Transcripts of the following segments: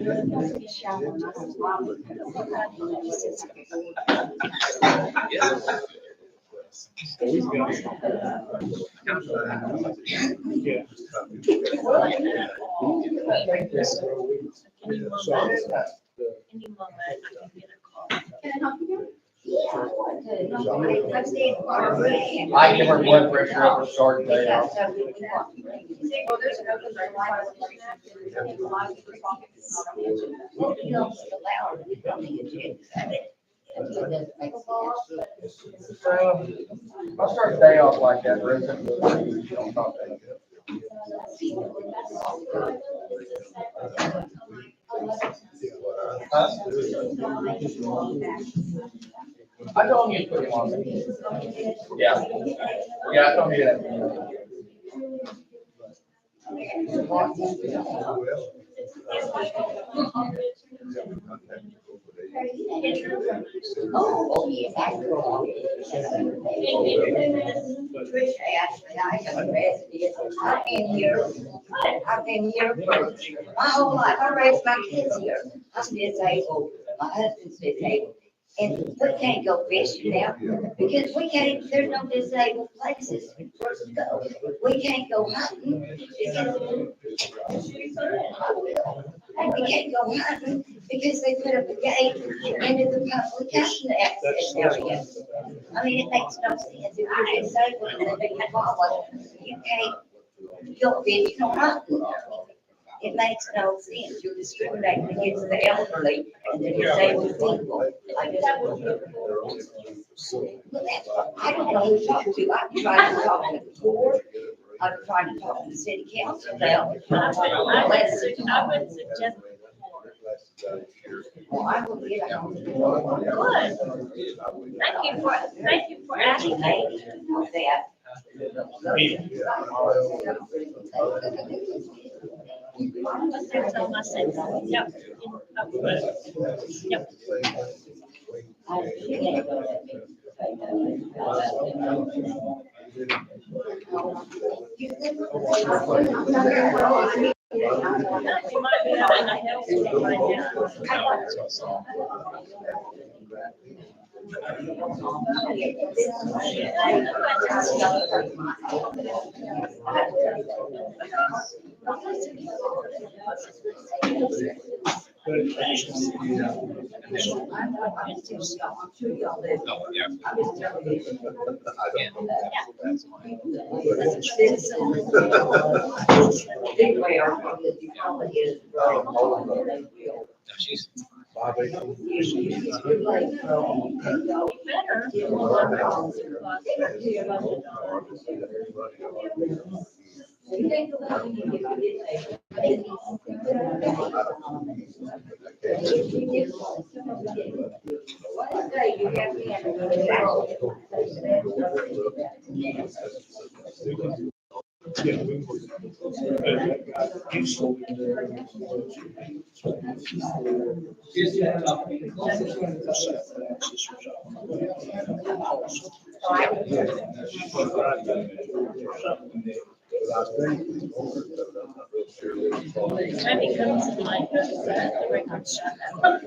Yeah. I give her blood pressure up to start the day off. I'll start the day off like that, Brendan. Don't talk to you. Huh? I told him you put him on there. Yeah. Yeah, I told you that. Oh, yes, Tricia, actually, I haven't read it. I've been here for my whole life. I raised my kids here. I'm disabled. My husband's disabled. And we can't go fishing now because we can't, there's no disabled places for us to go. We can't go hunting because and we can't go hunting because they put up a gate into the public hunting access area. I mean, it makes no sense. If you're disabled and living in Wawa, you can't go fishing or hunting. It makes no sense. You're discriminating against the elderly and the disabled people. I don't know who to talk to. I've tried to talk to the board. I've tried to talk to the city council about it. I would suggest. Well, I will get on the Good. board. Thank you for asking me. That. I said, yep. Yep. You might be having a health issue right now. Time he comes in like the record shut down.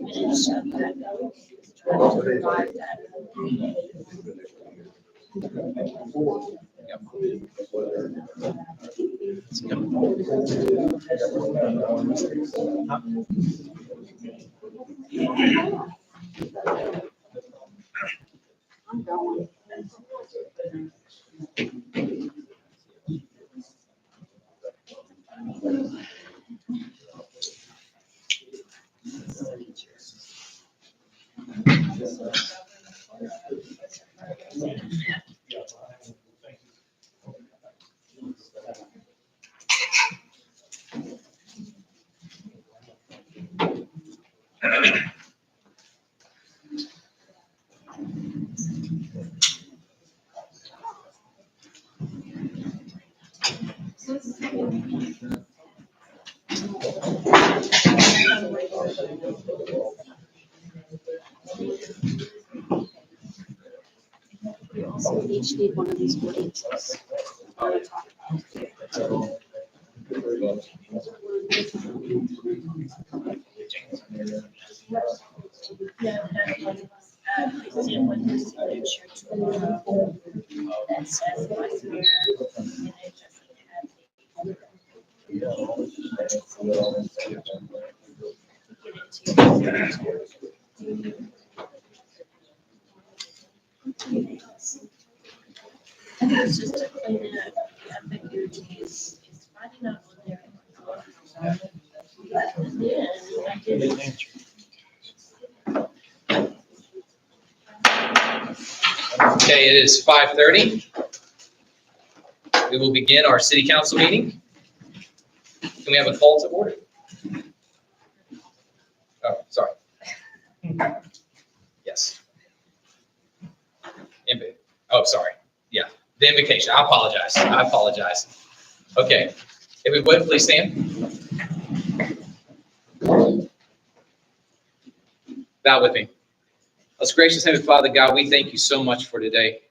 Minute shut I'm going. So we each need one of these audiences. Yeah, please see when the signature tomorrow. That says vice mayor, and it doesn't have the. Get it to you. It's just to clean up, I think is finding out what they're. And then I did. Okay, it is 5:30. We will begin our city council meeting. Can we have a call to order? Oh, sorry. Yes. Oh, sorry. Yeah, the invocation. I apologize. Okay, if we would, please stand. Bow with me. Most gracious Heavenly Father, God, we thank you so much for today.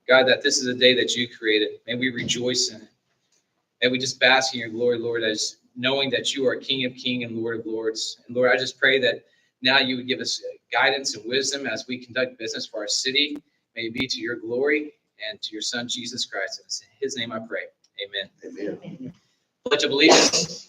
God, that this is a day that you created. May we rejoice in it. May we just bask in your glory, Lord, as knowing that you are King of Kings and Lord of Lords. And Lord, I just pray that now you would give us guidance and wisdom as we conduct business for our city. May it be to your glory and to your Son, Jesus Christ. It's in his name I pray. Amen. Amen. Pledge of allegiance.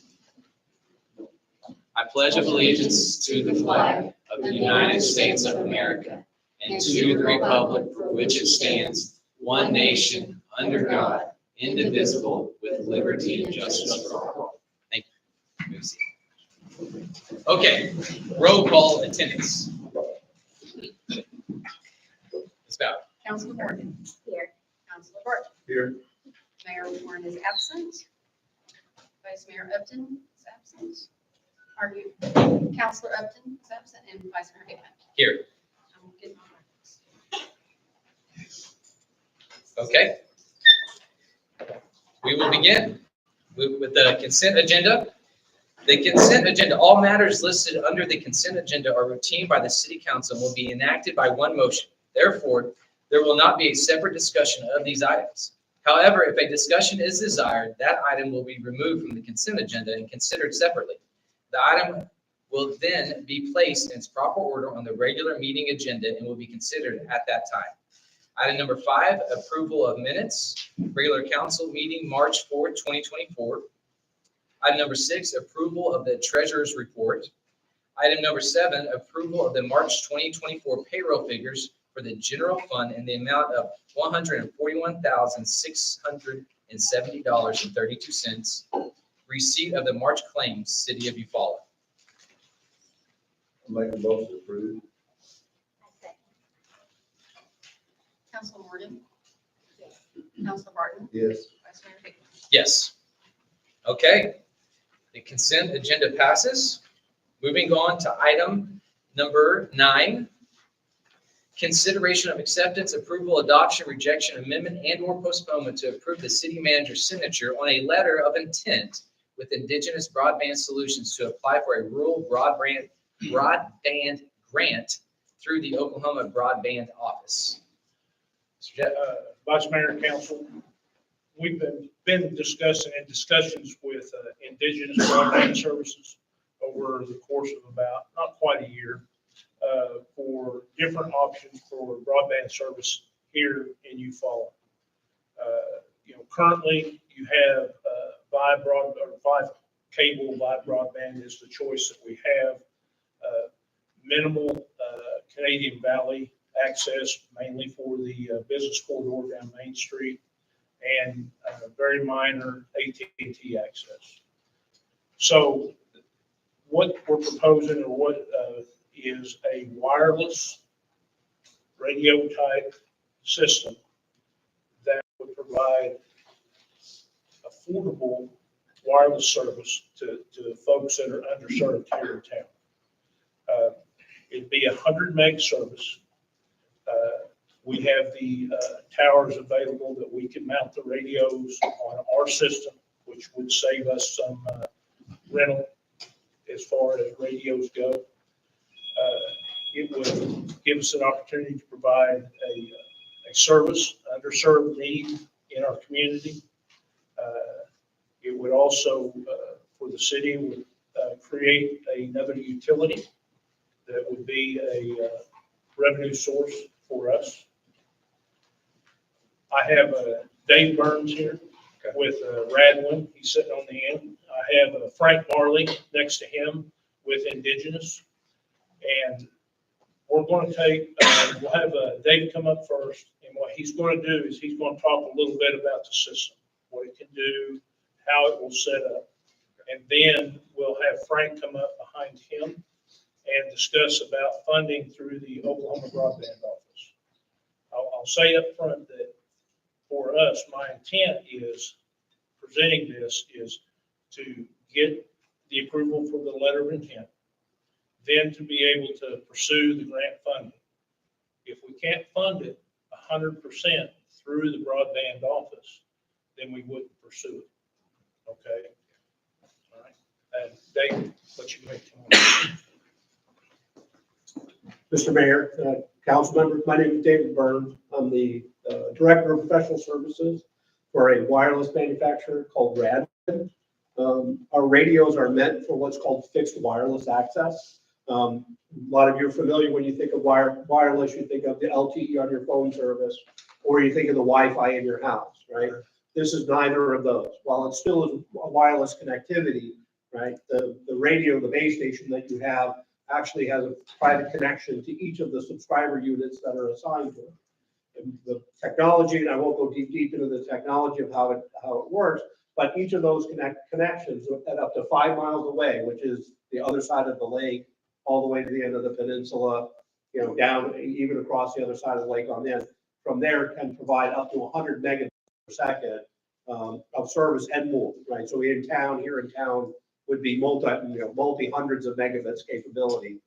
I pledge allegiance to the flag of the United States of America and to the republic for which it stands, one nation, under God, indivisible, with liberty and justice for all. Thank you. Okay, roll call attendance. Ms. Bowden. Councilor Morgan. Here. Councilor Barton. Here. Mayor Warren is absent. Vice Mayor Upton is absent. Councilor Upton is absent and Vice Mayor Hickman. Here. I'm getting my marks. Okay. We will begin with the consent agenda. The consent agenda, all matters listed under the consent agenda are routine by the city council and will be enacted by one motion. Therefore, there will not be a separate discussion of these items. However, if a discussion is desired, that item will be removed from the consent agenda and considered separately. The item will then be placed in its proper order on the regular meeting agenda and will be considered at that time. Item number 5, approval of minutes, regular council meeting March 4, 2024. Item number 6, approval of the treasurer's report. Item number 7, approval of the March 2024 payroll figures for the general fund in the amount of $141,670.32. Receipt of the March claims, City of Eufaula. Make a motion to approve. Councilor Morgan. Councilor Barton. Yes. Vice Mayor Hickman. Yes. Okay. The consent agenda passes. Moving on to item number 9. Consideration of acceptance, approval, adoption, rejection, amendment, and/or postponement to approve the city manager's signature on a letter of intent with Indigenous Broadband Solutions to apply for a rural broadband grant through the Oklahoma Broadband Office. Vice Mayor and Council, we've been discussing in discussions with Indigenous Broadband Services over the course of about not quite a year for different options for broadband service here in Eufaula. Currently you have Vive cable. Vive broadband is the choice that we have. Minimal Canadian Valley access, mainly for the business corridor down Main Street, and very minor AT&T access. So what we're proposing, or what is a wireless radio type system that would provide affordable wireless service to folks that are underserved here in town. It'd be 100 meg service. We have the towers available that we can mount the radios on our system, which would save us some rental as far as radios go. It would give us an opportunity to provide a service, underserved need in our community. It would also for the city would create another utility that would be a revenue source for us. I have Dave Burns here with Radwin. He's sitting on the end. I have Frank Marley next to him with Indigenous. And we're going to take, we'll have Dave come up first. And what he's going to do is he's going to talk a little bit about the system, what it can do, how it will set up. And then we'll have Frank come up behind him and discuss about funding through the Oklahoma Broadband Office. I'll say up front that for us, my intent is presenting this is to get the approval for the letter of intent, then to be able to pursue the grant funding. If we can't fund it 100% through the broadband office, then we wouldn't pursue it. Okay? All right. And Dave, what you make tomorrow? Mr. Mayor, council members, my name is David Burns. I'm the Director of Professional Services for a wireless manufacturer called Radwin. Our radios are meant for what's called fixed wireless access. A lot of you are familiar when you think of wireless, you think of the LTE on your phone service, or you think of the Wi-Fi in your house, right? This is neither of those. While it still is a wireless connectivity, right? The radio, the base station that you have actually has a private connection to each of the subscriber units that are assigned to it. And the technology, and I won't go deep into the technology of how it works, but each of those connections at up to 5 miles away, which is the other side of the lake, all the way to the end of the peninsula, you know, down even across the other side of the lake on the end. From there can provide up to 100 megabits per second of service and more, right? So here in town would be multi hundreds of megabits capability.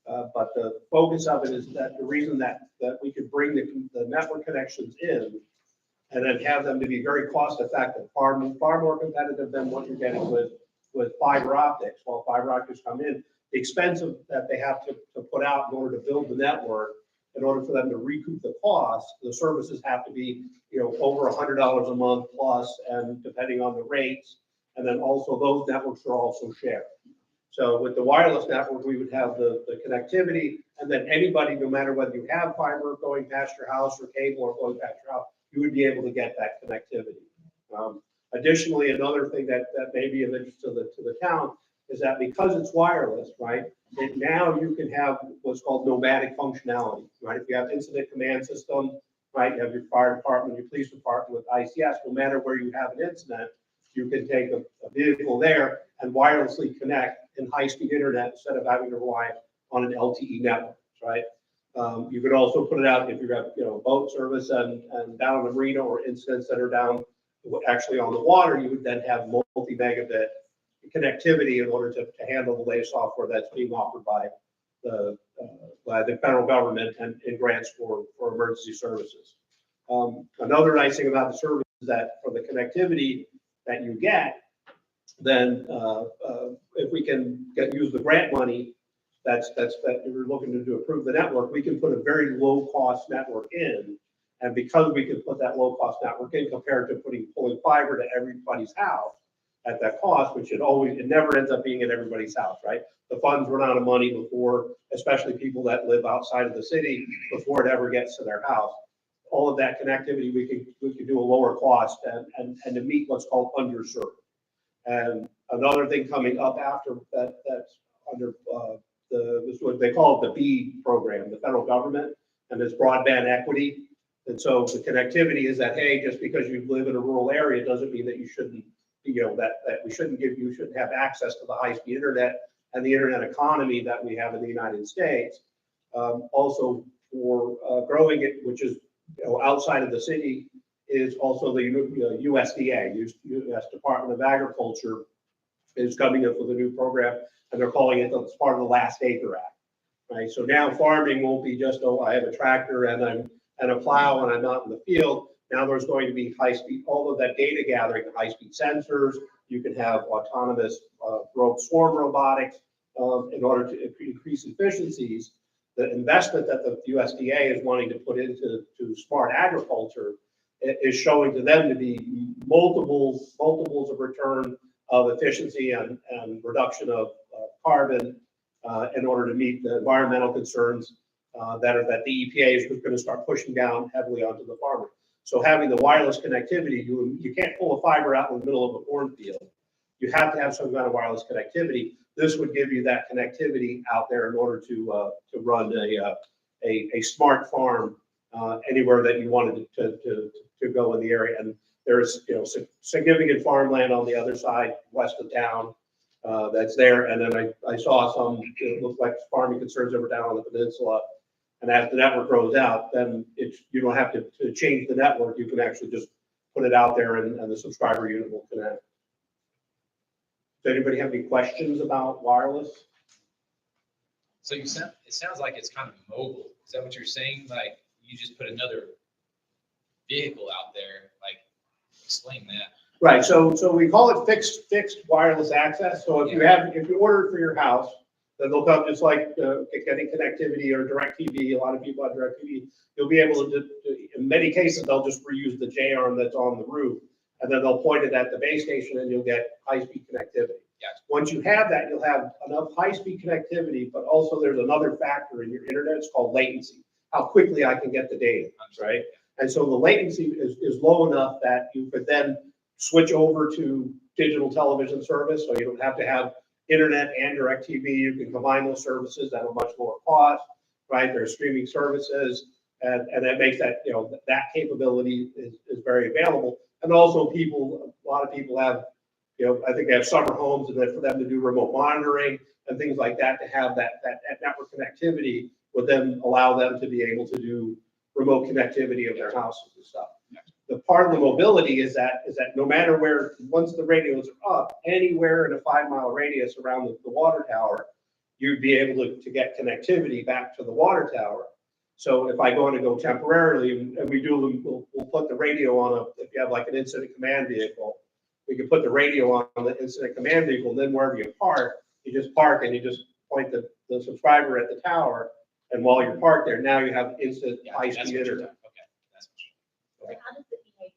But the focus of it is that the reason that we could bring the network connections in and then have them to be very cost effective, far more competitive than what you're getting with fiber optics. While fiber optics come in, the expense that they have to put out in order to build the network, in order for them to recoup the cost, the services have to be, you know, over $100 a month plus, and depending on the rates. And then also those networks are also shared. So with the wireless network, we would have the connectivity, and then anybody, no matter whether you have fiber going past your house or cable or going past your house, you would be able to get that connectivity. Additionally, another thing that may be of interest to the town is that because it's wireless, right, now you can have what's called nomadic functionality, right? If you have incident command system, right, you have your fire department, your police department with ICS, no matter where you have an incident, you can take a vehicle there and wirelessly connect in high-speed internet instead of having to rely on an LTE network, right? You could also put it out if you have, you know, boat service and down in the marina or incidents that are down actually on the water, you would then have multi-megabit connectivity in order to handle the latest software that's being offered by the federal government and in grants for emergency services. Another nice thing about the service is that for the connectivity that you get, then if we can use the grant money that you're looking to approve the network, we can put a very low cost network in. And because we can put that low cost network in compared to pulling fiber to everybody's house at that cost, which it never ends up being at everybody's house, right? The funds run out of money before, especially people that live outside of the city, before it ever gets to their house. All of that connectivity, we can do a lower cost and to meet what's called underserved. And another thing coming up after that's under what they call it the BEAD program, the federal government, and it's broadband equity. And so the connectivity is that, hey, just because you live in a rural area doesn't mean that you shouldn't, you know, that you shouldn't have access to the high-speed internet and the internet economy that we have in the United States. Also for growing it, which is, you know, outside of the city, is also the USDA, U.S. Department of Agriculture, is coming up with a new program, and they're calling it as part of the Last Acre Act, right? So now farming won't be just, oh, I have a tractor and a plow and I'm out in the field. Now there's going to be high-speed, all of that data gathering, high-speed sensors. You can have autonomous rogue swarm robotics in order to increase efficiencies. The investment that the USDA is wanting to put into smart agriculture is showing to them to be multiples of return of efficiency and reduction of carbon in order to meet the environmental concerns that the EPA is going to start pushing down heavily onto the farmer. So having the wireless connectivity, you can't pull a fiber out in the middle of a cornfield. You have to have some kind of wireless connectivity. This would give you that connectivity out there in order to run a smart farm anywhere that you wanted to go in the area. And there's significant farmland on the other side, west of town, that's there. And then I saw some, it looked like farming concerns over down on the peninsula. And as the network grows out, then you don't have to change the network. You can actually just put it out there and the subscriber unit will connect. Does anybody have any questions about wireless? So it sounds like it's kind of mobile. Is that what you're saying? Like you just put another vehicle out there, like explain that. Right, so we call it fixed wireless access. So if you order it for your house, then they'll come just like getting connectivity or DirecTV. A lot of people have DirecTV. You'll be able to, in many cases, they'll just reuse the J-arm that's on the roof, and then they'll point it at the base station and you'll get high-speed connectivity. Gotcha. Once you have that, you'll have enough high-speed connectivity, but also there's another factor in your internet. It's called latency, how quickly I can get the data, right? And so the latency is low enough that you could then switch over to digital television service, so you don't have to have internet and DirecTV. You can combine those services at a much lower cost, right? There's streaming services, and that makes that, that capability is very available. And also a lot of people have, I think they have summer homes, and then for them to do remote monitoring and things like that, to have that network connectivity would then allow them to be able to do remote connectivity of their houses and stuff. The part of the mobility is that no matter where, once the radios are up, anywhere in a 5-mile radius around the water tower, you'd be able to get connectivity back to the water tower. So if I go temporarily, and we'll put the radio on if you have like an incident command vehicle, we can put the radio on the incident command vehicle, and then wherever you park, you just park and you just point the subscriber at the tower, and while you're parked there, now you have instant high-speed internet. How does it behave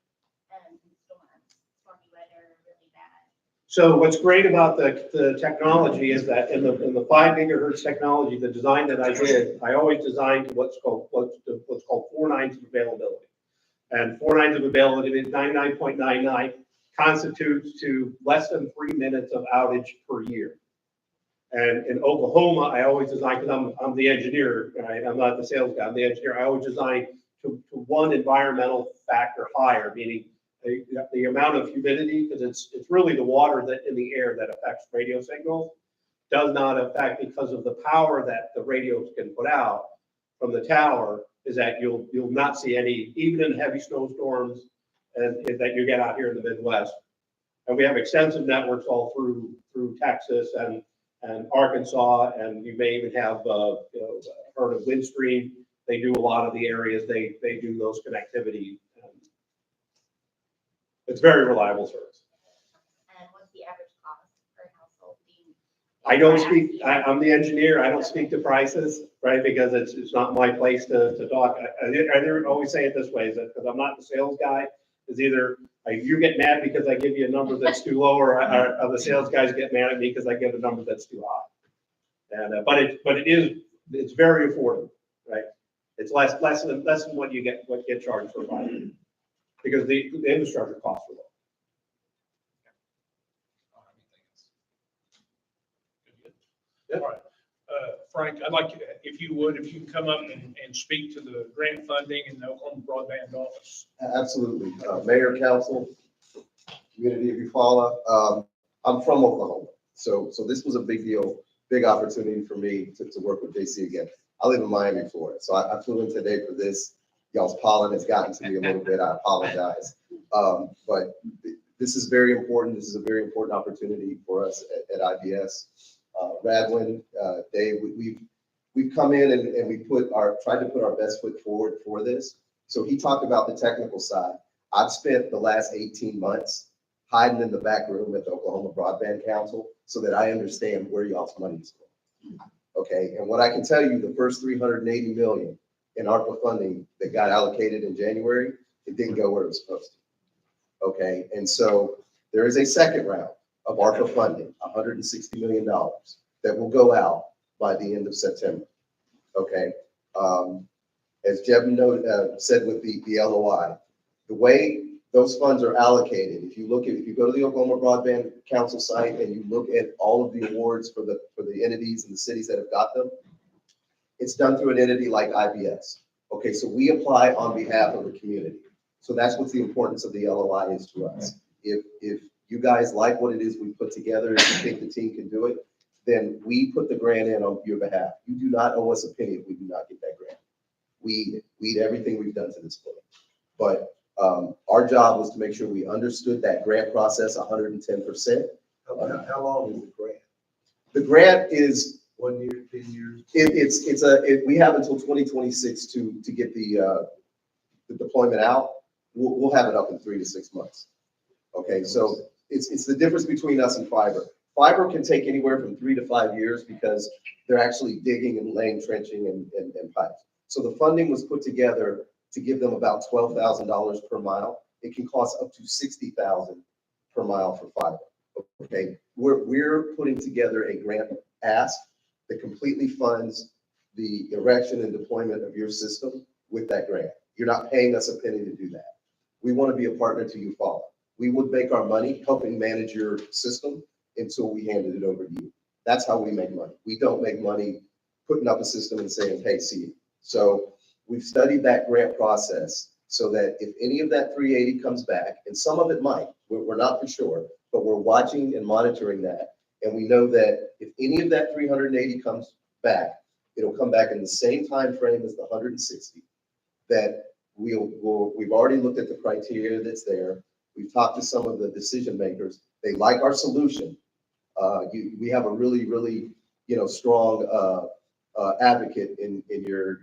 in stormy weather, really bad? So what's great about the technology is that in the 5 gigahertz technology, the design that I did, I always designed what's called 4 nines of availability. And 4 nines of availability, 99.99, constitutes to less than 3 minutes of outage per year. And in Oklahoma, I always design, because I'm the engineer, right? I'm not the sales guy, I'm the engineer. I always design to one environmental factor higher, meaning the amount of humidity, because it's really the water that in the air that affects radio signals, does not affect, because of the power that the radios can put out from the tower, is that you'll not see any, even in heavy snowstorms and that you get out here in the Midwest. And we have extensive networks all through Texas and Arkansas, and you may even have heard of Windstream. They do a lot of the areas, they do those connectivity. It's very reliable service. And what's the average cost per household being? I'm the engineer, I don't speak to prices, right? Because it's not my place to talk. I always say it this way, is that because I'm not the sales guy, is either you get mad because I give you a number that's too low, or the sales guys get mad at me because I give a number that's too high. And but it's very affordable, right? It's less than what you get charged for buying, because the infrastructure costs are low. All right. Frank, I'd like you, if you come up and speak to the grant funding in the Oklahoma Broadband Office. Absolutely. Mayor, council, community of Eufaula. I'm from Oklahoma. So this was a big deal, big opportunity for me to work with JC again. I live in Miami, Florida. So I flew in today for this. Y'all's pollen has gotten to me a little bit. I apologize. But this is very important. This is a very important opportunity for us at IBS. Radwin, Dave, we've come in and we tried to put our best foot forward for this. So he talked about the technical side. I've spent the last 18 months hiding in the back room at the Oklahoma Broadband Council so that I understand where y'all's money is going. Okay, and what I can tell you, the first $380 million in ARPA funding that got allocated in January, it didn't go where it was supposed to. Okay, and so there is a second round of ARPA funding, $160 million, that will go out by the end of September. Okay? As Jeb said with the LOI, the way those funds are allocated, if you go to the Oklahoma Broadband Council site and you look at all of the awards for the entities and the cities that have got them, it's done through an entity like IBS. Okay, so we apply on behalf of the community. So that's what the importance of the LOI is to us. If you guys like what it is we put together, if you think the team can do it, then we put the grant in on your behalf. You do not owe us a penny if we do not get that grant. We eat everything we've done to this point. But our job was to make sure we understood that grant process 110%. How long is the grant? The grant is 1 year, 10 years? we have until 2026 to get the deployment out. We'll have it up in 3 to 6 months. Okay, so it's the difference between us and fiber. Fiber can take anywhere from 3 to 5 years because they're actually digging and laying trenching and pipes. So the funding was put together to give them about $12,000 per mile. It can cost up to $60,000 per mile for fiber. Okay, we're putting together a grant ask that completely funds the erection and deployment of your system with that grant. You're not paying us a penny to do that. We want to be a partner to you, Follow. We would make our money helping manage your system until we handed it over to you. That's how we make money. We don't make money putting up a system and saying, hey, see you. So we've studied that grant process so that if any of that 380 comes back, and some of it might, we're not for sure, but we're watching and monitoring that. And we know that if any of that 380 comes back, it'll come back in the same time frame as the 160. That we've already looked at the criteria that's there. We've talked to some of the decision makers. They like our solution. We have a really, really, strong advocate in your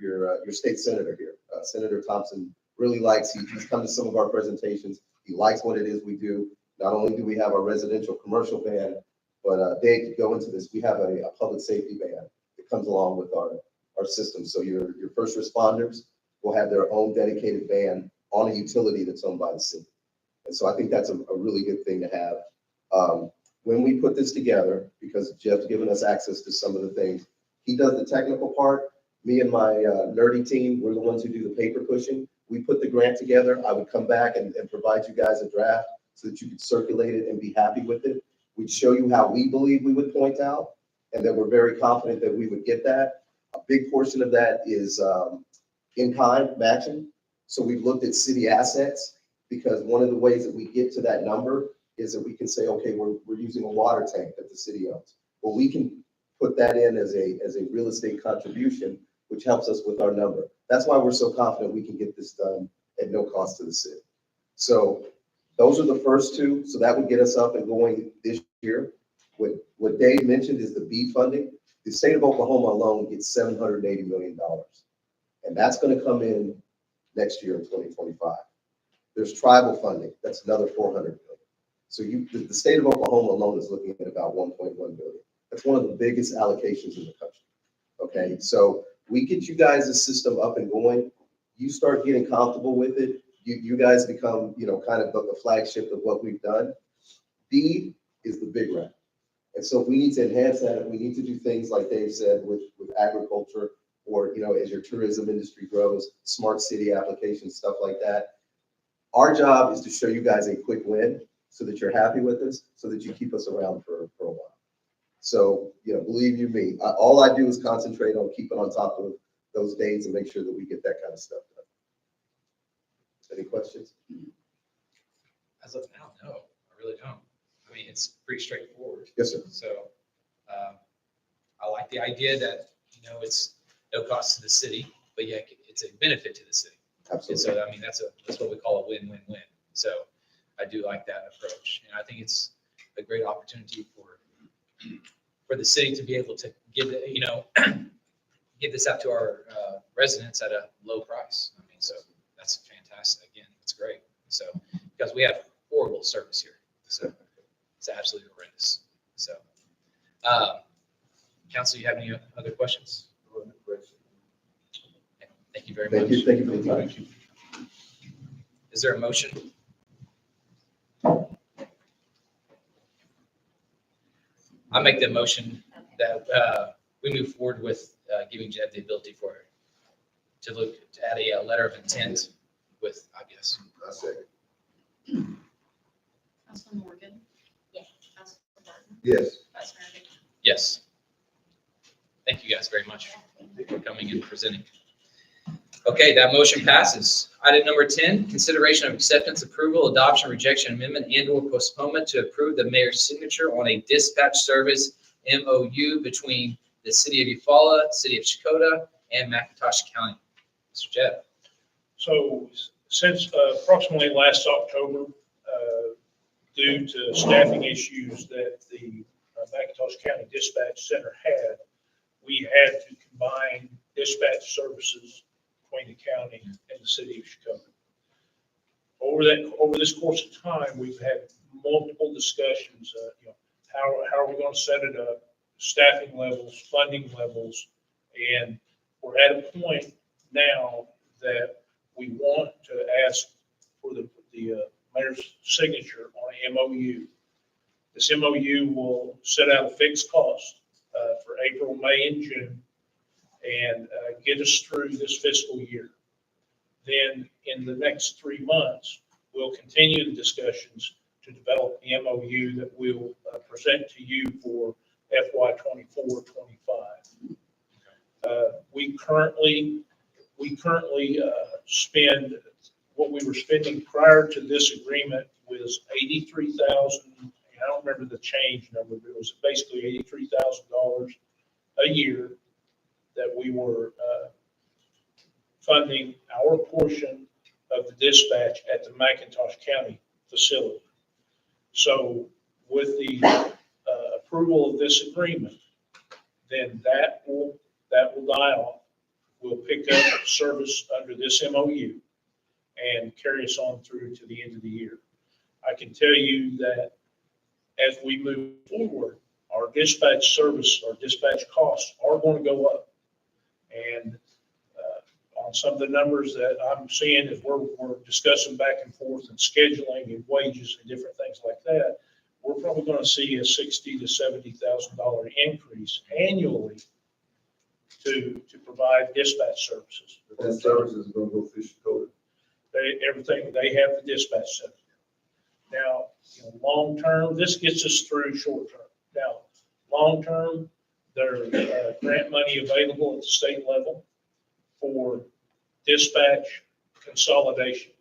state senator here. Senator Thompson really likes. He's come to some of our presentations. He likes what it is we do. Not only do we have our residential commercial ban, but Dave could go into this. We have a public safety ban that comes along with our system. So your first responders will have their own dedicated van on a utility that's owned by the city. And so I think that's a really good thing to have. When we put this together, because Jeff's given us access to some of the things, he does the technical part. Me and my nerdy team, we're the ones who do the paper pushing. We put the grant together. I would come back and provide you guys a draft so that you could circulate it and be happy with it. We'd show you how we believe we would point out, and that we're very confident that we would get that. A big portion of that is in-kind matching. So we've looked at city assets, because one of the ways that we get to that number is that we can say, okay, we're using a water tank that the city owns. Well, we can put that in as a real estate contribution, which helps us with our number. That's why we're so confident we can get this done at no cost to the city. So those are the first two. So that would get us up and going this year. What Dave mentioned is the BEAD funding. The state of Oklahoma alone gets $780 million. And that's going to come in next year in 2025. There's tribal funding. That's another $400 million. So the state of Oklahoma alone is looking at about $1.1 billion. That's one of the biggest allocations in the country. Okay, so we get you guys a system up and going. You start getting comfortable with it. You guys become, kind of the flagship of what we've done. BEAD is the big round. And so if we need to enhance that, if we need to do things like Dave said with agriculture, or, as your tourism industry grows, smart city applications, stuff like that. Our job is to show you guys a quick win so that you're happy with us, so that you keep us around for a while. So, believe you me, all I do is concentrate on keeping on top of those dates and make sure that we get that kind of stuff done. Any questions? As of now, no, I really don't. I mean, it's pretty straightforward. Yes, sir. So I like the idea that, it's no cost to the city, but yet it's a benefit to the city. And Absolutely. so, I mean, that's what we call a win-win-win. So I do like that approach. And I think it's a great opportunity for the city to be able to give, get this out to our residents at a low price. I mean, so that's fantastic. Again, it's great. So, because we have horrible service here. So it's absolutely horrendous. So, Council, you have any other questions? Thank you very much. Thank you. Thank you for the time. Is there a motion? I make the motion that we move forward with giving Jed the ability to add a letter of intent with, I guess. I second. Councilman Morgan. Yes. Councilman Burton. Yes. Vice Mayor Hickman. Yes. Thank you guys very much for coming and presenting. Okay, that motion passes. Item number 10, consideration of acceptance, approval, adoption, rejection, amendment, and/or postponement to approve the mayor's signature on a dispatch service MOU between the city of Eufaula, city of Chakota, and McIntosh County. Mr. Jeff. So since approximately last October, due to staffing issues that the McIntosh County Dispatch Center had, we had to combine dispatch services between the county and the city of Chakota. Over this course of time, we've had multiple discussions, how are we going to set it up, staffing levels, funding levels, and we're at a point now that we want to ask for the mayor's signature on an MOU. This MOU will set out a fixed cost for April, May, and June, and get us through this fiscal year. Then in the next 3 months, we'll continue the discussions to develop the MOU that we'll present to you for FY 24-25. We currently spend, what we were spending prior to this agreement was $83,000. I don't remember the change number, but it was basically $83,000 a year that we were funding our portion of the dispatch at the McIntosh County facility. So with the approval of this agreement, then that will die off. We'll pick up service under this MOU and carry us on through to the end of the year. I can tell you that as we move forward, our dispatch service, our dispatch costs are going to go up. And on some of the numbers that I'm seeing, as we're discussing back and forth and scheduling and wages and different things like that, we're probably going to see a $60,000 to $70,000 increase annually to provide dispatch services. But that service is gonna go through Chakota. They have the dispatch center. Now, long term, this gets us through short term. Now, long term, there's grant money available at the state level for dispatch consolidation.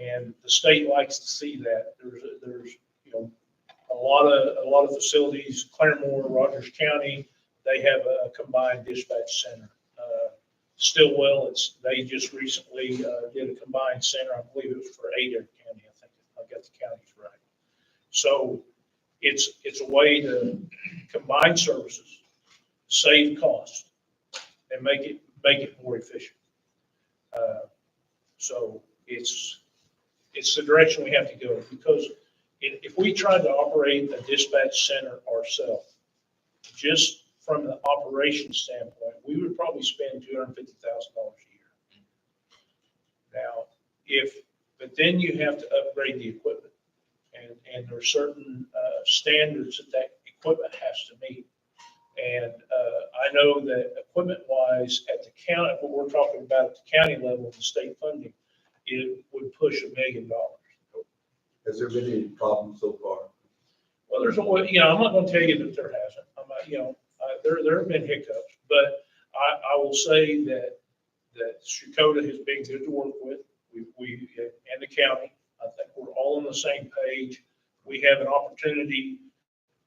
And the state likes to see that. There's a lot of facilities, Claremore, Rogers County, they have a combined dispatch center. Stillwell, they just recently did a combined center. I believe it was for Adair County. I think I got the counties right. So it's a way to combine services, save costs, and make it more efficient. So it's the direction we have to go, because if we tried to operate a dispatch center ourselves, just from the operation standpoint, we would probably spend $250,000 a year. Now, but then you have to upgrade the equipment, and there are certain standards that equipment has to meet. And I know that equipment-wise, at the county, what we're talking about at the county level, the state funding, it would push $1 million. Has there been any problems so far? Well, there's always, I'm not going to tell you that there hasn't. There have been hiccups, but I will say that Chakota has been good to work with. We and the county, I think we're all on the same page. We have an opportunity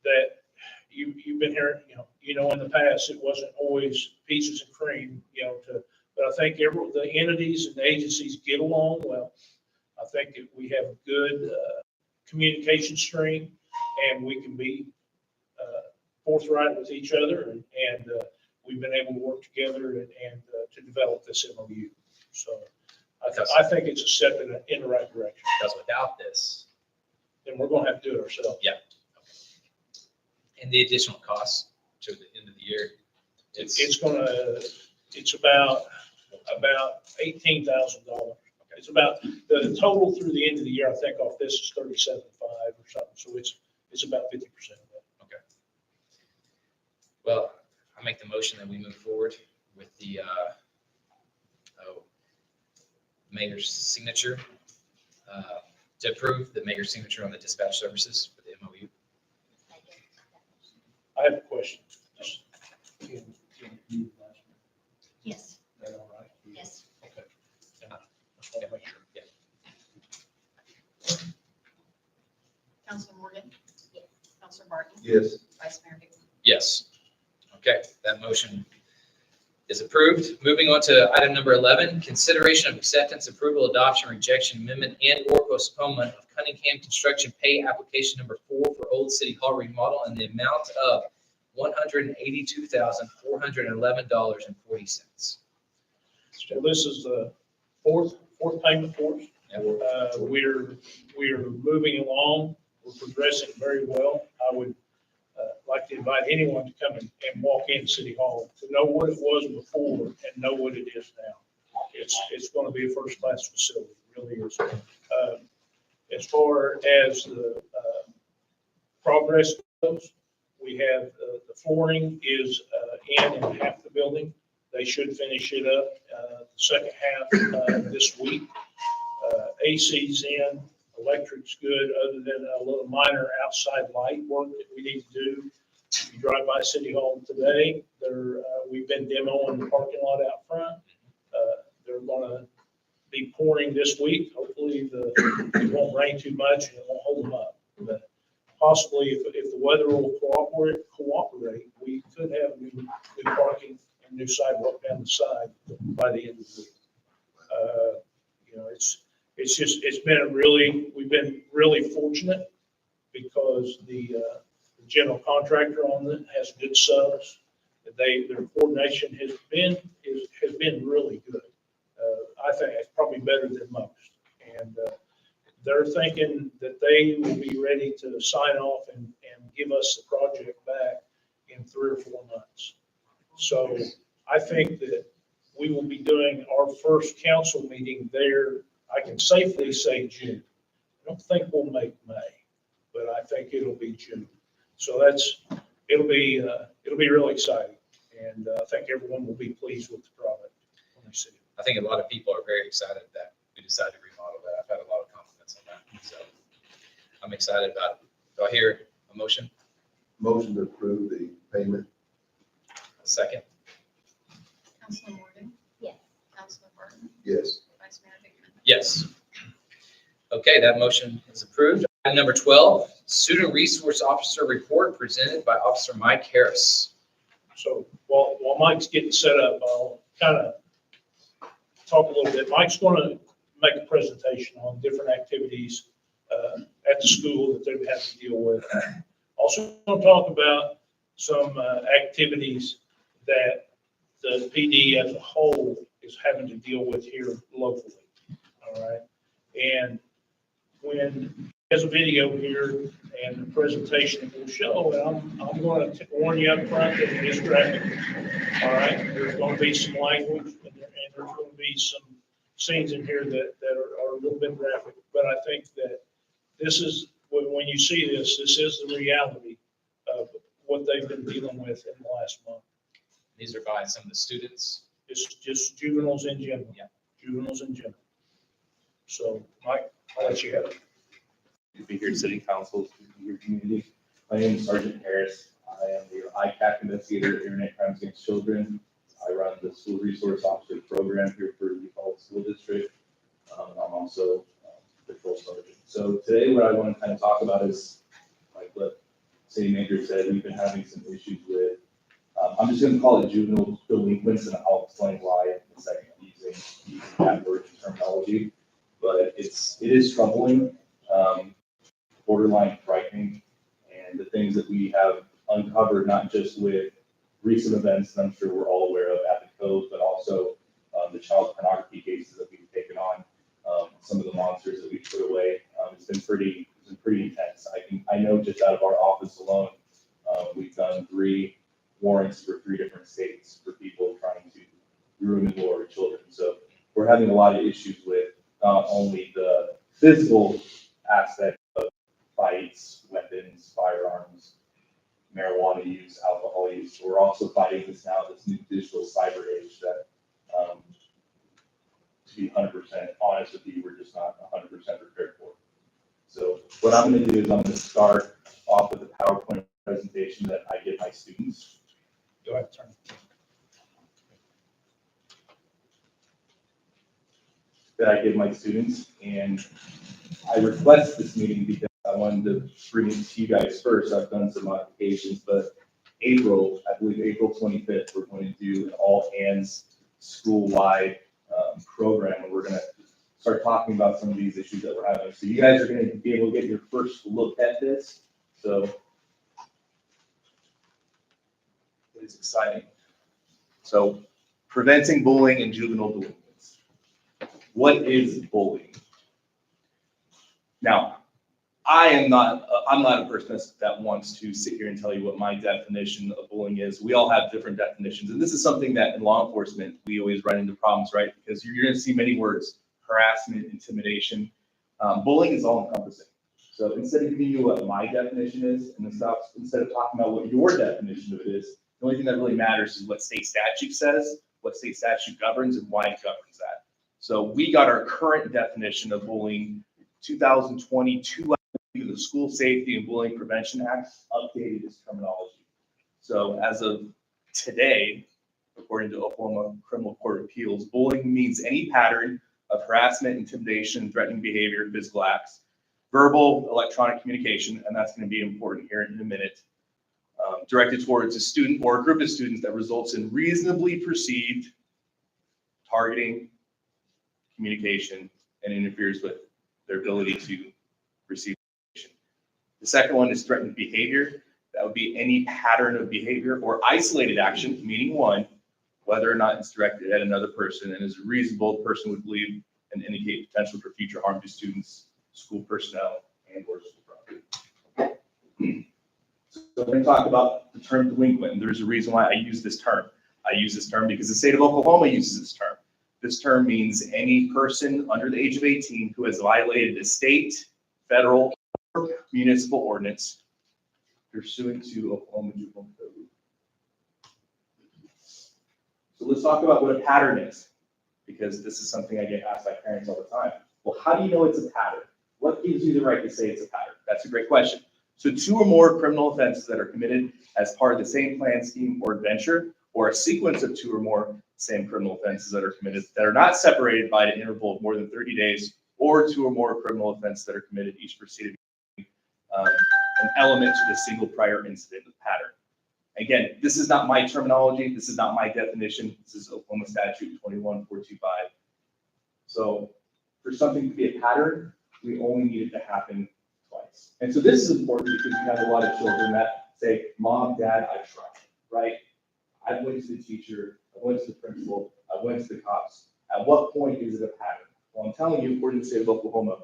that you've been here, in the past, it wasn't always peaches and cream, but I think the entities and the agencies get along well. I think that we have a good communication stream, and we can be forthright with each other, and we've been able to work together and to develop this MOU. So I think it's a step in the right direction. Because without this, And we're going to have to do it ourselves. and the additional costs to the end of the year, It's about $18,000. It's about, the total through the end of the year, I think off this is 37.5 or something. So it's about 50% of that. make the motion that we move forward with the mayor's signature, to approve the mayor's signature on the dispatch services for the MOU. I have a question. Yes, That all right? yes. Okay. I just want to make sure. Yeah. Counselor Morgan? Yes. Counselor Barton? Yes. Vice Mayor Hickman? Yes. Okay, that motion is approved. Moving on to item number 11, consideration of acceptance, approval, adoption, rejection, amendment, and/or postponement of Cunningham Construction Pay Application Number 4 for Old City Hall remodel in the amount of $182,411.40. Well, this is the fourth payment for us. Yep. We're moving along. We're progressing very well. I would like to invite anyone to come and walk in City Hall to know what it was before and know what it is now. It's going to be a first-class facility, it really is. As far as the progress goes, we have, the flooring is in half the building. They should finish it up the second half this week. AC's in, electric's good, other than a little minor outside light work that we need to do. If you drive by City Hall today, we've been demoing the parking lot out front. They're gonna be pouring this week. Hopefully it won't rain too much and it won't hold them up. But possibly if the weather will cooperate, we could have new parking and new sidewalk down the side by the end of the week. We've been really fortunate because the general contractor on it has good subs. Their coordination has been really good. I think it's probably better than most. And they're thinking that they will be ready to sign off and give us the project back in 3 or 4 months. So I think that we will be doing our first council meeting there. I can safely say June. I don't think we'll make May, but I think it'll be June. So it'll be really exciting. And I think everyone will be pleased with the product when they see it. I think a lot of people are very excited that we decided to remodel that. I've had a lot of confidence on that, so I'm excited about it. Do I hear a motion? Motion to approve the payment. A second? Counselor Morgan? Yes. Counselor Barton? Yes. Vice Mayor Hickman? Yes. Okay, that motion is approved. Item number 12, Student Resource Officer Report presented by Officer Mike Harris. So while Mike's getting set up, I'll kind of talk a little bit. Mike's going to make a presentation on different activities at the school that they've had to deal with. Also going to talk about some activities that the PD as a whole is having to deal with here locally. All right. And when there's a video here and the presentation it will show, and I'm going to warn you up front that it is graphic. All right. There's going to be some language and there's going to be some scenes in here that are a little bit graphic. But I think that this is, when you see this is the reality of what they've been dealing with in the last month. These are by some of the students. It's just juveniles in general. Yeah. Juveniles in general. So, Mike, I'll let you have it. To be here, City Council, to be your community. My name is Sergeant Harris. I am the ICAC investigator at Internet Crimes Against Children. I run the School Resource Officer Program here for the Uvalde School District. I'm also patrol sergeant. So today, what I want to kind of talk about is, like what City Manager said, we've been having some issues with. I'm just going to call it juvenile delinquents, and I'll explain why in a second, using that word terminology. But it is troubling, borderline frightening, and the things that we have uncovered, not just with recent events that I'm sure we're all aware of at the code, but also the child pornography cases that we've taken on, some of the monsters that we've put away. It's been pretty intense. I know just out of our office alone, we've done 3 warrants for 3 different states for people trying to ruin and lure children. So we're having a lot of issues with not only the physical aspect of fights, weapons, firearms, marijuana use, alcohol use. We're also fighting this now, this new digital cyber age that, to be 100% honest with you, we're just not 100% prepared for. So what I'm going to do is I'm going to start off with a PowerPoint presentation that I give my students. Do I have to turn? And I request this meeting because I wanted to bring it to you guys first. I've done some modifications, but April, I believe April 25th, we're going to do an all-hands school-wide program, and we're going to start talking about some of these issues that we're having. So you guys are going to be able to get your first look at this. So it's exciting. So preventing bullying and juvenile delinquents. What is bullying? Now, I'm not a person that wants to sit here and tell you what my definition of bullying is. We all have different definitions. And this is something that in law enforcement, we always run into problems, right? Because you're going to see many words: harassment, intimidation. Bullying is all encompassing. So instead of giving you what my definition is, and instead of talking about what your definition of it is, the only thing that really matters is what state statute says, what state statute governs, and why it governs that. So we got our current definition of bullying, 2022, the School Safety and Bullying Prevention Act, updated its terminology. So as of today, according to Oklahoma Criminal Court of Appeals, bullying means any pattern of harassment, intimidation, threatening behavior, physical acts, verbal, electronic communication, and that's going to be important here in a minute, directed towards a student or a group of students that results in reasonably perceived targeting, communication, and interferes with their ability to receive information. The second one is threatened behavior. That would be any pattern of behavior or isolated action, meaning one, whether or not it's directed at another person and is reasonable, the person would believe and indicate potential for future harm to students, school personnel, and or school property. So we're going to talk about the term delinquent, and there's a reason why I use this term. I use this term because the state of Oklahoma uses this term. This term means any person under the age of 18 who has violated a state, federal, or municipal ordinance pursuant to Oklahoma Juvenile Code. So let's talk about what a pattern is, because this is something I get asked by parents all the time. Well, how do you know it's a pattern? What gives you the right to say it's a pattern? That's a great question. So 2 or more criminal offenses that are committed as part of the same plan, scheme, or adventure, or a sequence of 2 or more same criminal offenses that are committed that are not separated by an interval of more than 30 days, or 2 or more criminal offenses that are committed each preceding an element to the single prior incident of pattern. Again, this is not my terminology. This is not my definition. This is Oklahoma Statute 21425. So for something to be a pattern, we only need it to happen twice. And so this is important because you have a lot of children that say, Mom, Dad, I tried, right? I went to the teacher, I went to the principal, I went to the cops. At what point is it a pattern? Well, I'm telling you, according to the state of Oklahoma.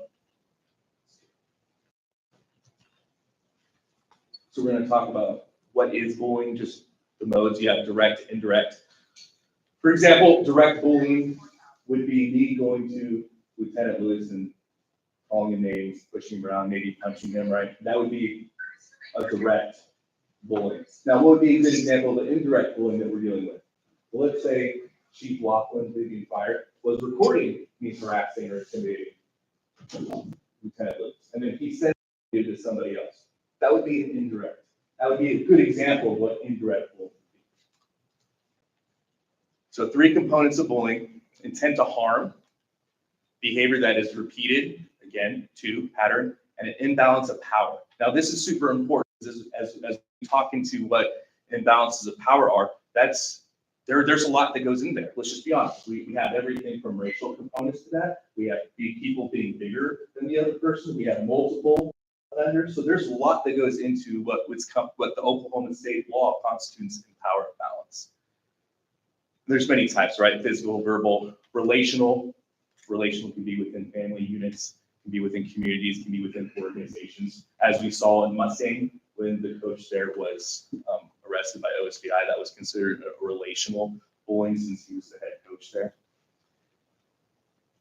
So we're going to talk about what is bullying, just the modes. You have direct, indirect. For example, direct bullying would be me going to Lieutenant Lewis and calling him names, pushing him around, maybe punching him, right? That would be a direct bullying. Now, what would be a good example of the indirect bullying that we're dealing with? Well, let's say Chief Laughlin, being fired, was recording me harassing or intimidating Lieutenant Lewis, and then he sent it to somebody else. That would be an indirect. That would be a good example of what indirect bullying would be. So 3 components of bullying: intent to harm, behavior that is repeated, again, 2, pattern, and an imbalance of power. Now, this is super important as we talk into what imbalances of power are. There's a lot that goes in there. Let's just be honest. We have everything from racial components to that. We have people being bigger than the other person. We have multiple offenders. So there's a lot that goes into what the Oklahoma state law constitutes in power balance. There's many types, right? Physical, verbal, relational. Relational can be within family units, can be within communities, can be within organizations. As we saw in Mustang, when the coach there was arrested by OSBI, that was considered a relational bullying since he was the head coach there.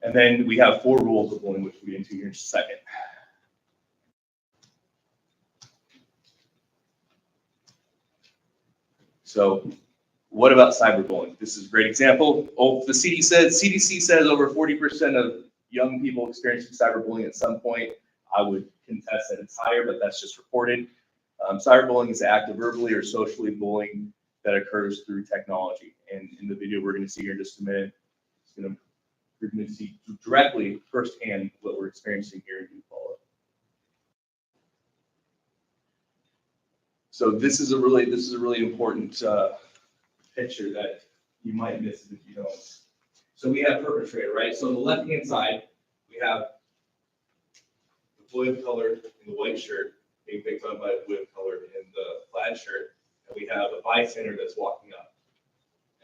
And then we have 4 rules of bullying, which we'll get into here in just a second. So what about cyberbullying? This is a great example. Oh, the CDC says over 40% of young people experiencing cyberbullying at some point. I would contest that it's higher, but that's just reported. Cyberbullying is the act of verbally or socially bullying that occurs through technology. And in the video we're going to see here in just a minute, you're going to see directly firsthand what we're experiencing here in New Paltz. So this is a really important picture that you might miss if you don't. So we have perpetrator, right? So on the left-hand side, we have the boy of color in the white shirt being picked on by the boy of color in the plaid shirt, and we have a bystander that's walking up.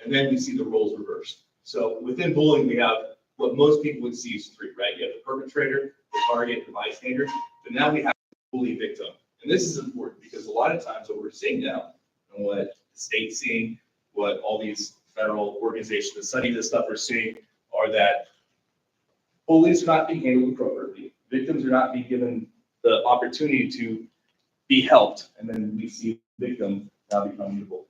And then we see the roles reversed. So within bullying, we have what most people would see is three, right? You have the perpetrator, the target, the bystander, but now we have the bully victim. And this is important because a lot of times what we're seeing now, and what the state's seeing, what all these federal organizations that study this stuff are seeing, are that bullies are not being handled appropriately. Victims are not being given the opportunity to be helped, and then we see victims now becoming the bully.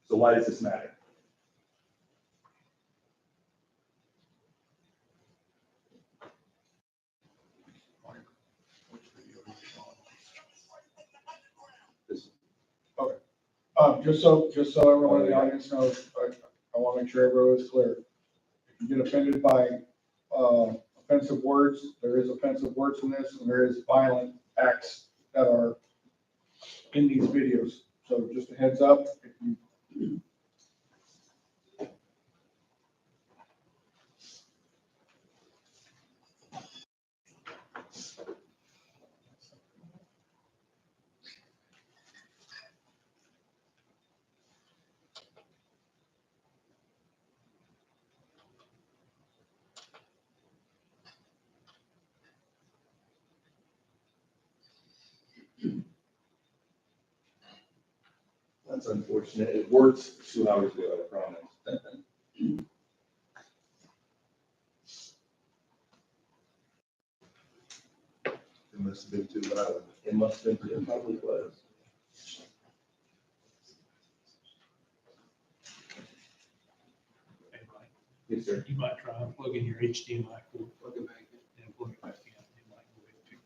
So why does this matter? Just so everyone in the audience knows, I want to make sure everyone is clear. If you get offended by offensive words, there is offensive words in this, and there is violent acts that are in these videos. So just a heads up, if you That's unfortunate. It worked 2 hours ago, I promise. It must have been 2 hours. It must have been, it probably was. Yes, sir. You might try unplugging your HDMI cord, plug it back in, and plug it back in. It might go in too.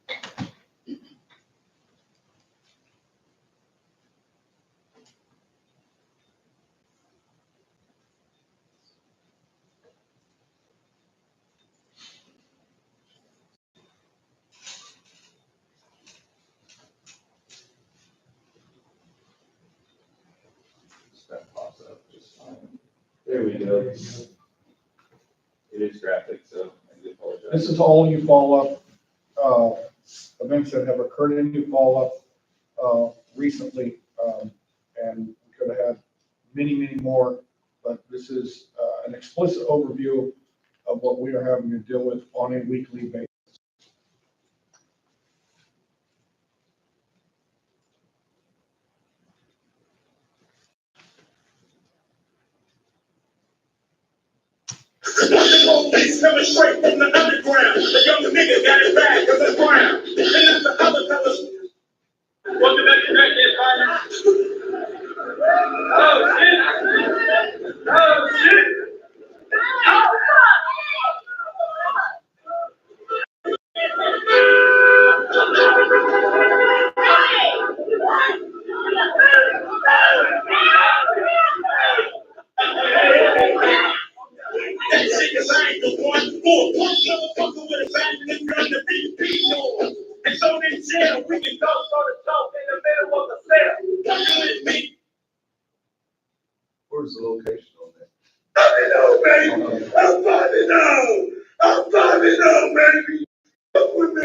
That pops up just fine. There we go. It is graphic, so I do apologize. this is all new follow-up events that have occurred in new follow-up recently, and we could have had many, many more, but this is an explicit overview of what we are having to deal with on a weekly basis. Police coming straight from the underground. The young nigga got it bad because it's brown. And that's the other fellas. Welcome back to that partner. Oh, shit. Oh, shit. Oh, that shit is I ain't the one for one motherfucker with a bag and gun to beat yours. And so in jail, we can go to talk in the middle of the cell. What with me? Where's the location on that? I don't know, baby. I'm finding out. I'm finding out, baby. Fuck with me.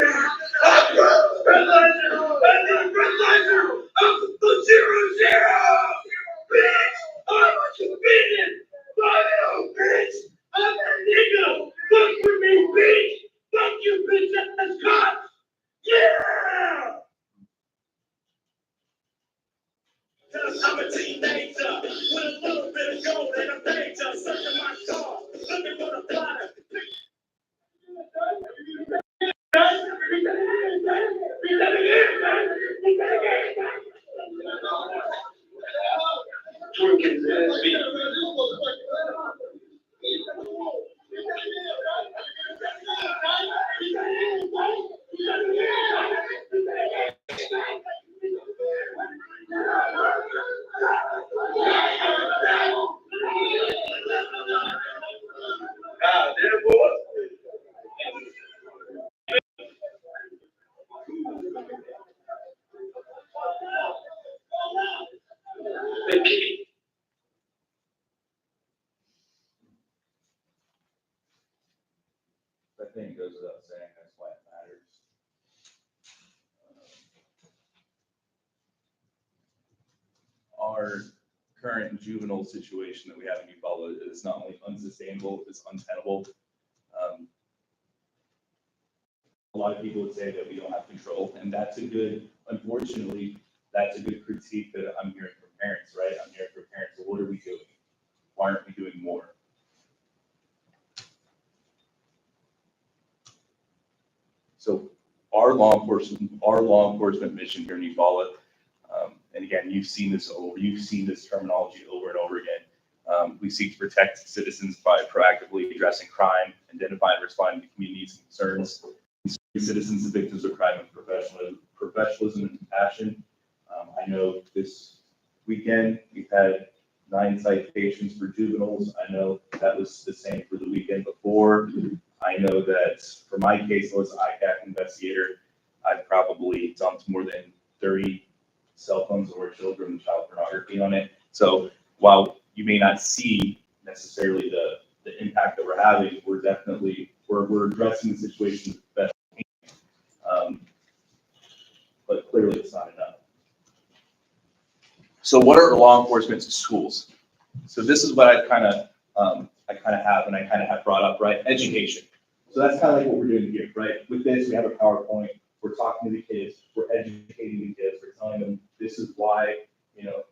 I'm from Fertilizer. I need fertilizer. I'm the 00. Bitch, I want you beating. Find out, bitch. I'm that nigga. Fuck with me, bitch. Fuck you, bitch. That's cops. Yeah. I'm a teenager with a little bit of gold and a pager, sucking my car, looking for the plotter. his ass beat. Ah, there, boy. I think it goes without saying, that's why it matters. Our current juvenile situation that we have in Eufaula is not only unsustainable, it's untenable. A lot of people would say that we don't have control, and that's a good, unfortunately, that's a good critique that I'm hearing from parents, right? I'm hearing from parents, well, what are we doing? Why aren't we doing more? So our law enforcement mission here in Eufaula, and again, you've seen this terminology over and over again. We seek to protect citizens by proactively addressing crime, identifying and responding to community needs and concerns, citizens and victims of crime with professionalism and compassion. I know this weekend we've had 9 citations for juveniles. I know that was the same for the weekend before. I know that for my case, as an ICAC investigator, I've probably dumped more than 30 cell phones or children with child pornography on it. So while you may not see necessarily the impact that we're having, we're definitely, we're addressing the situation the best we can. But clearly it's not enough. So what are law enforcement schools? So this is what I kind of have brought up, right? Education. So that's kind of like what we're doing here, right? With this, we have a PowerPoint. We're talking to the kids. We're educating the kids. We're telling them this is why,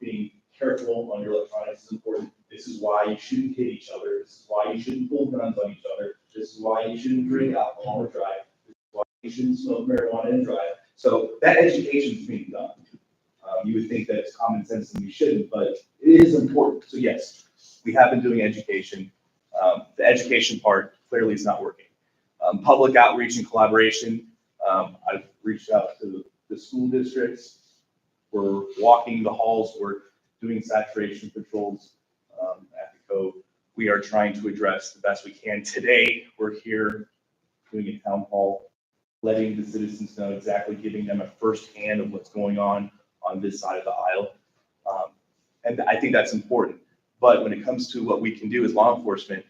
being careful on your electronics is important. This is why you shouldn't hit each other. This is why you shouldn't pull guns on each other. This is why you shouldn't drink alcohol or drive. This is why you shouldn't smoke marijuana and drive. So that education is being done. You would think that it's common sense and we shouldn't, but it is important. So yes, we have been doing education. The education part clearly is not working. Public outreach and collaboration. I've reached out to the school districts. We're walking the halls. We're doing saturation patrols at the cove. We are trying to address the best we can. Today, we're here doing a town hall, letting the citizens know exactly, giving them a firsthand of what's going on this side of the aisle. And I think that's important. But when it comes to what we can do as law enforcement,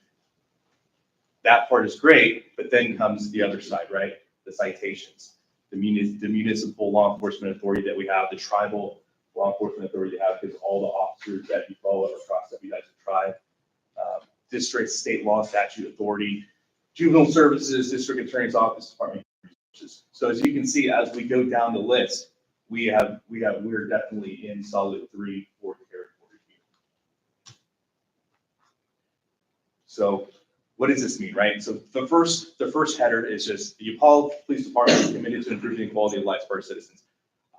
that part is great, but then comes the other side, right? The citations, the municipal law enforcement authority that we have, the tribal law enforcement authority that we have, because all the officers that you follow across the United Tribe, district, state law, statute authority, juvenile services, district attorney's office, department of resources. So as you can see, as we go down the list, we're definitely in solid 3-4 territory here. So what does this mean, right? So the first header is just the Eufaula Police Department is committed to improving the quality of life for our citizens.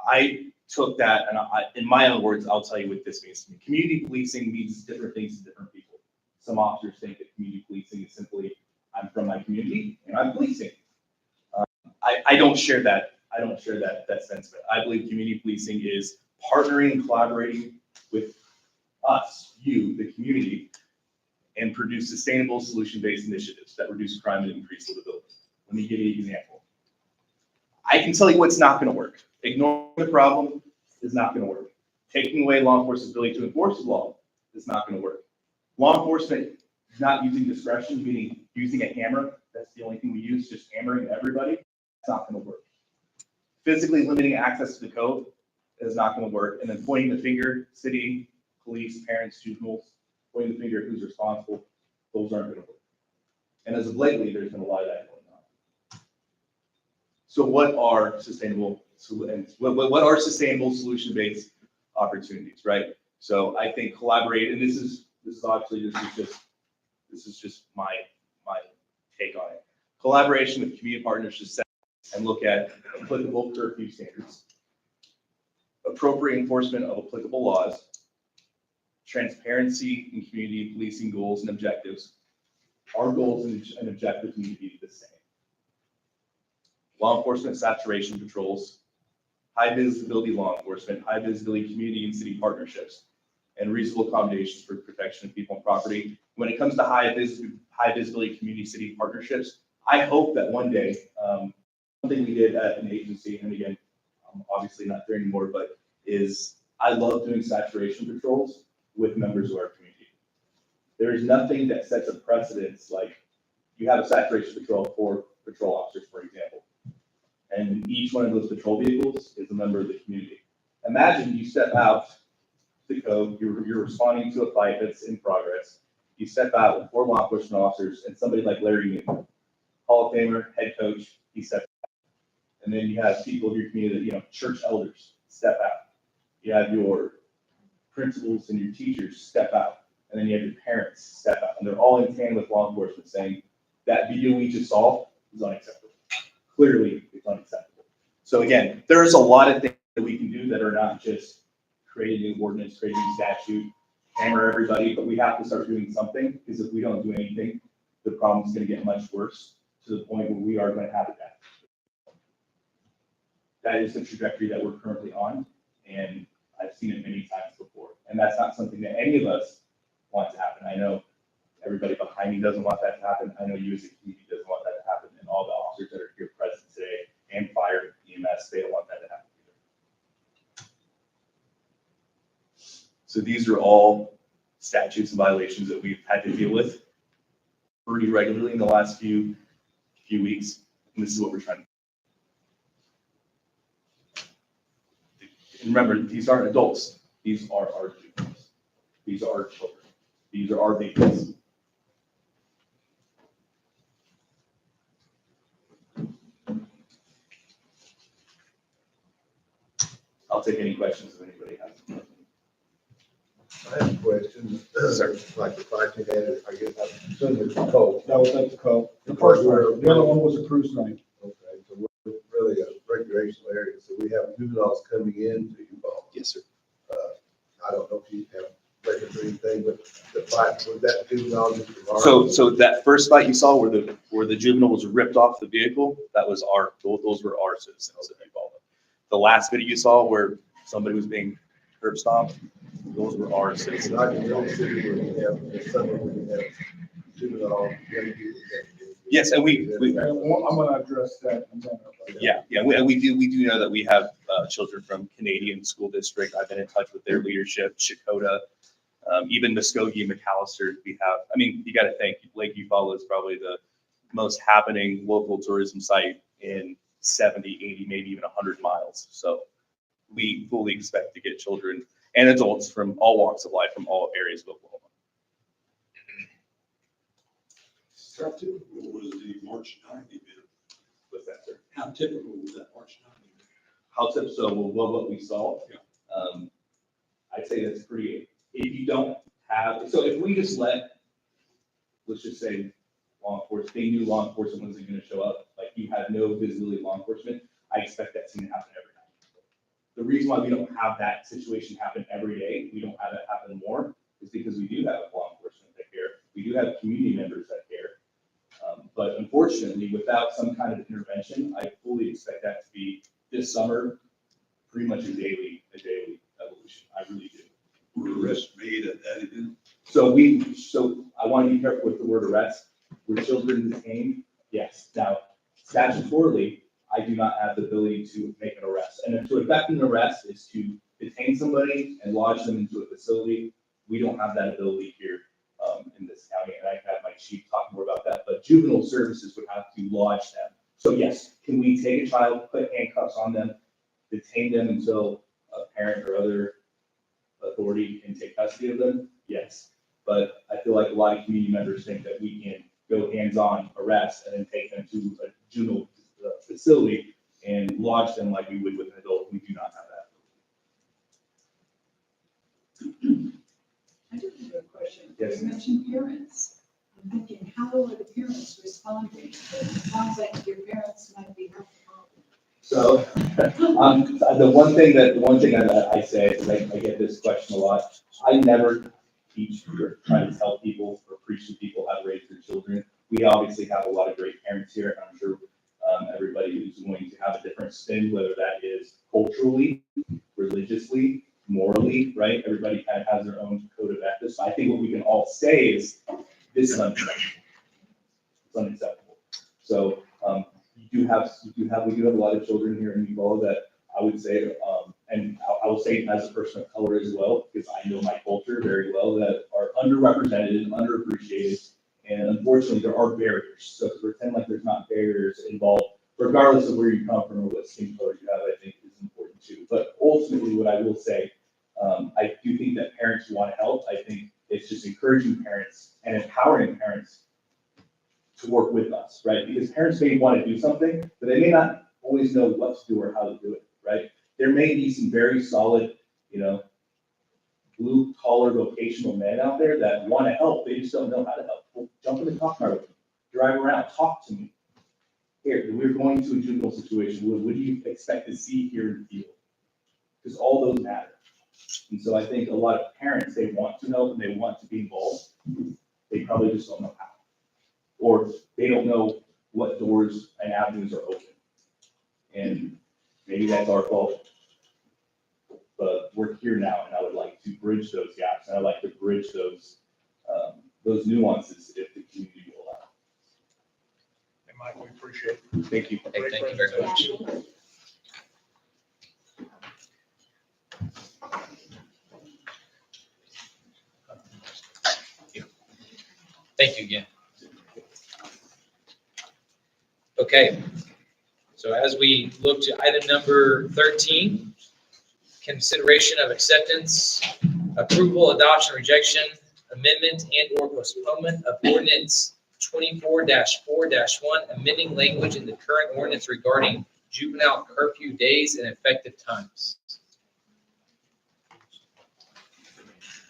I took that and in my own words, I'll tell you what this means to me. Community policing means different things to different people. Some officers think that community policing is simply, I'm from my community and I'm policing. I don't share that. I don't share that sentiment. I believe community policing is partnering and collaborating with us, you, the community, and produce sustainable solution-based initiatives that reduce crime and increase livability. Let me give you an example. I can tell you what's not going to work. Ignoring the problem is not going to work. Taking away law enforcement's ability to enforce the law is not going to work. Law enforcement not using discretion, meaning using a hammer, that's the only thing we use, just hammering everybody, it's not going to work. Physically limiting access to the code is not going to work. And then pointing the finger, city, police, parents, juveniles, pointing the finger at who's responsible, those aren't going to work. And as of lately, there's been a lot of that going on. So what are sustainable solution-based opportunities, right? So I think collaborate, and this is just my take on it. Collaboration with community partners to set and look at applicable curfew standards, appropriate enforcement of applicable laws, transparency and community policing goals and objectives, our goals and objectives need to be the same. Law enforcement saturation patrols, high visibility law enforcement, high visibility community and city partnerships, and reasonable accommodations for protection of people and property. When it comes to high visibility community city partnerships, I hope that one day, something we did at an agency, and again, I'm obviously not there anymore, but is I love doing saturation patrols with members of our community. There is nothing that sets a precedence like you have a saturation patrol for patrol officers, for example. And each one of those patrol vehicles is a member of the community. Imagine you step out the code, you're responding to a fight that's in progress. You step out with 4 law enforcement officers and somebody like Larry Newman, Hall of Famer, head coach, he steps out. And then you have people in your community, church elders step out. You have your principals and your teachers step out. And then you have your parents step out. And they're all in tandem with law enforcement saying that video we just saw is unacceptable. Clearly, it's unacceptable. So again, there's a lot of things that we can do that are not just creating an ordinance, creating a statute, hammer everybody, but we have to start doing something, because if we don't do anything, the problem's going to get much worse to the point where we are going to have a death. That is the trajectory that we're currently on, and I've seen it many times before. And that's not something that any of us want to happen. I know everybody behind me doesn't want that to happen. I know you as a community doesn't want that to happen, and all the officers that are here present today, and fire, EMS, they don't want that to happen either. So these are all statutes and violations that we've had to deal with pretty regularly in the last few weeks, and this is what we're trying to do. And remember, these aren't adults. These are our juveniles. These are our children. These are our babies. I'll take any questions if anybody has them. I have a question. Sir. Like the fight you had, I guess, I'm assuming it's cold. That was at the co. The first one, the other one was a cruise night. Okay, so we're really a recreational area, so we have juveniles coming in to Uvalde. Yes, sir. I don't know if you have records or anything, but the fight with that juvenile just tomorrow. So that first fight you saw where the juvenile was ripped off the vehicle, that was those were our citizens that involved. The last video you saw where somebody was being curb stomped, those were our citizens. Not in your own city where we have, in summer, we have juvenile young people. Yes, and we I'm gonna address that in a minute. Yeah, we do know that we have children from Canadian School District. I've been in touch with their leadership, Chakota, even Muskogee and McAllister. We have, you got to think Lake Eufaula is probably the most happening local tourism site in 70, 80, maybe even 100 miles. So we fully expect to get children and adults from all walks of life, from all areas of Oklahoma. How typical was the March 9th event? What's that, sir? How typical was that March 9th event? How typical, so what we saw? Yeah. I'd say that's pretty, if you don't have, so if we just let's just say law enforcement, they knew law enforcement wasn't gonna show up, like you had no visibility of law enforcement, I expect that scene to happen every night. The reason why we don't have that situation happen every day, we don't have it happen more, is because we do have law enforcement that care. We do have community members that care. But unfortunately, without some kind of intervention, I fully expect that to be this summer, pretty much a daily evolution. I really do. Were arrests made at that event? So I want to be careful with the word arrest. Were children detained? Yes. Now, statutorily, I do not have the ability to make an arrest. And to effect an arrest is to detain somebody and lodge them into a facility. We don't have that ability here in this county, and I can have my chief talk more about that, but juvenile services would have to lodge them. So yes, can we take a child, put handcuffs on them, detain them until a parent or other authority can take custody of them? Yes. But I feel like a lot of community members think that we can go hands-on arrest and then take them to a juvenile facility and lodge them like we would with an adult. We do not have that. I do have a question. Yes. You mentioned parents. I'm thinking, how are the parents responding? It sounds like your parents might be helpful. So, the one thing that I say, is I get this question a lot, I never teach or try to tell people or preach to people how to raise their children. We obviously have a lot of great parents here, and I'm sure everybody is going to have a different spin, whether that is culturally, religiously, morally, right? Everybody kind of has their own code of ethics. I think what we can all say is, this is unacceptable. It's unacceptable. So, we do have a lot of children here in Uvalde that I would say, and I will say as a person of color as well, because I know my culture very well, that are underrepresented and underappreciated. And unfortunately, there are barriers. So to pretend like there's not barriers involved, regardless of where you come from or what skin color you have, I think is important too. But ultimately, what I will say, I do think that parents want to help. I think it's just encouraging parents and empowering parents to work with us, right? Because parents may want to do something, but they may not always know what to do or how to do it, right? There may be some very solid, blue collar vocational men out there that want to help. They just don't know how to help. Well, jump in the car with me, drive around, talk to me. Here, we're going to a juvenile situation. What do you expect to see here in the field? Because all those matter. And so I think a lot of parents, they want to help and they want to be involved. They probably just don't know how. Or they don't know what doors and avenues are open. And maybe that's our fault. But we're here now, and I would like to bridge those gaps, and I'd like to bridge those nuances if the community will allow. And Mike, we appreciate it. Thank you. Hey, thank you very much. Thank you again. Okay, so as we look to item number 13, consideration of acceptance, approval, adoption, rejection, amendment, and/or postponement of ordinance 24-4-1, amending language in the current ordinance regarding juvenile curfew days and effective times.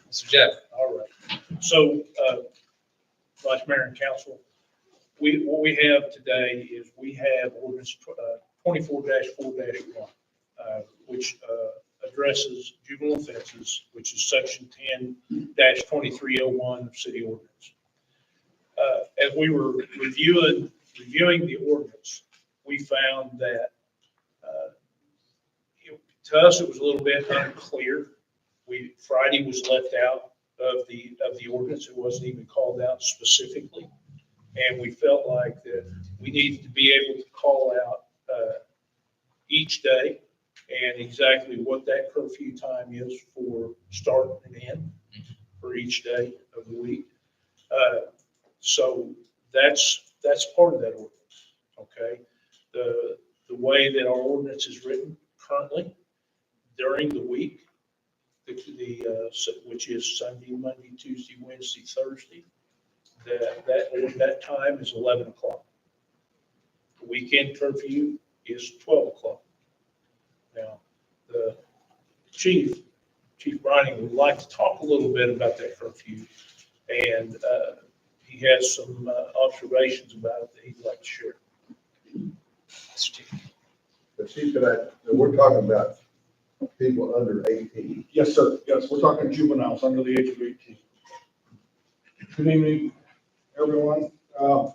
Mr. Jeff. All right. So, Vice Mayor and Council, what we have today is we have ordinance 24-4-1, which addresses juvenile offenses, which is section 10-2301 of city ordinance. As we were reviewing the ordinance, we found that to us it was a little bit unclear. Friday was left out of the ordinance. It wasn't even called out specifically. And we felt like that we needed to be able to call out each day and exactly what that curfew time is for start and end for each day of the week. So that's part of that ordinance, okay? The way that our ordinance is written currently, during the week, which is Sunday, Monday, Tuesday, Wednesday, Thursday, that time is 11 o'clock. The weekend curfew is 12 o'clock. Now, the Chief Briney would like to talk a little bit about that curfew, and he has some observations about it that he'd like to share. The Chief, we're talking about people under 18. Yes, sir. Yes, we're talking juveniles under the age of 18. Good evening, everyone. You